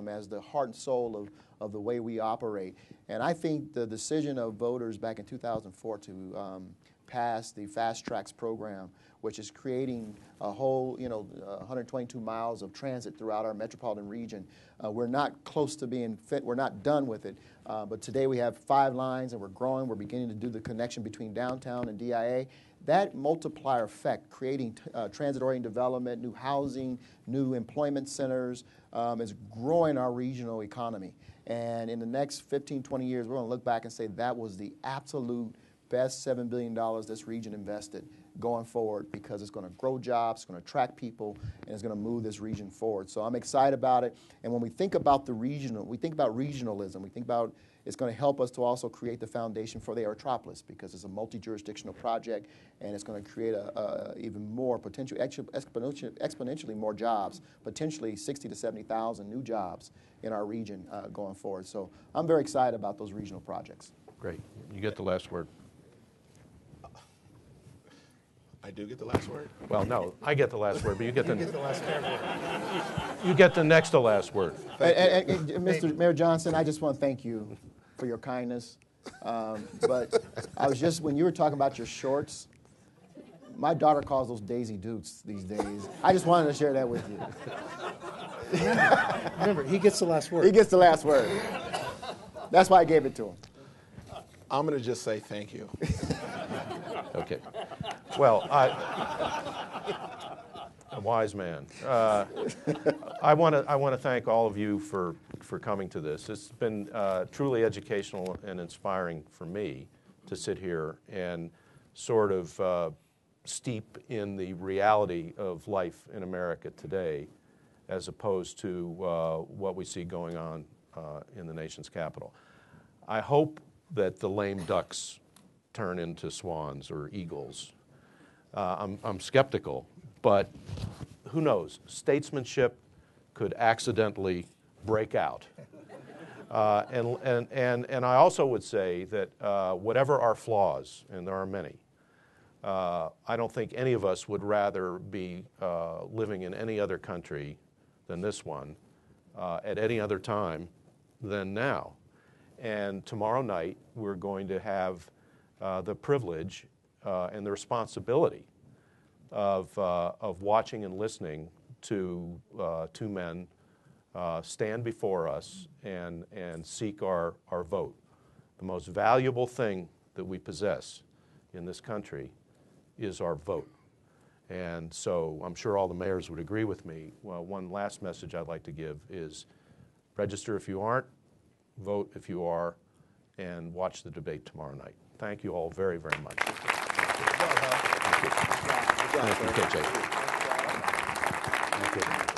as the heart and soul of the way we operate. And I think the decision of voters back in 2004 to pass the Fast Tracks program, which is creating a whole, 122 miles of transit throughout our metropolitan region. We're not close to being fit. We're not done with it. But today we have 5 lines and we're growing. We're beginning to do the connection between downtown and DIA. That multiplier effect, creating transit-oriented development, new housing, new employment centers, is growing our regional economy. And in the next 15, 20 years, we're going to look back and say that was the absolute best $7 billion this region invested going forward, because it's going to grow jobs, it's going to attract people, and it's going to move this region forward. So I'm excited about it. And when we think about we think about regionalism, we think about it's going to help us to also create the foundation for the Aerotropolis, because it's a multi-jurisdictional project, and it's going to create even more potential, exponentially more jobs, potentially 60 to 70,000 new jobs in our region going forward. So I'm very excited about those regional projects. Great. You get the last word. I do get the last word? Well, no, I get the last word, but you get the last word. You get the next to last word. And Mr. Mayor Johnson, I just want to thank you for your kindness. But I was just, when you were talking about your shorts, my daughter calls those Daisy Dukes these days. I just wanted to share that with you. Remember, he gets the last word. He gets the last word. That's why I gave it to him. I'm going to just say thank you. Okay. Well, a wise man. I want to thank all of you for coming to this. It's been truly educational and inspiring for me to sit here and sort of steep in the reality of life in America today, as opposed to what we see going on in the nation's capital. I hope that the lame ducks turn into swans or eagles. I'm skeptical, but who knows? Statesmanship could accidentally break out. And I also would say that whatever our flaws, and there are many, I don't think any of us would rather be living in any other country than this one at any other time than now. And tomorrow night, we're going to have the privilege and the responsibility of watching and listening to two men stand before us and seek our vote. The most valuable thing that we possess in this country is our vote. And so I'm sure all the mayors would agree with me. Well, one last message I'd like to give is register if you aren't, vote if you are, and watch the debate tomorrow night. Thank you all very, very much. Thank you, KJ. Thank you.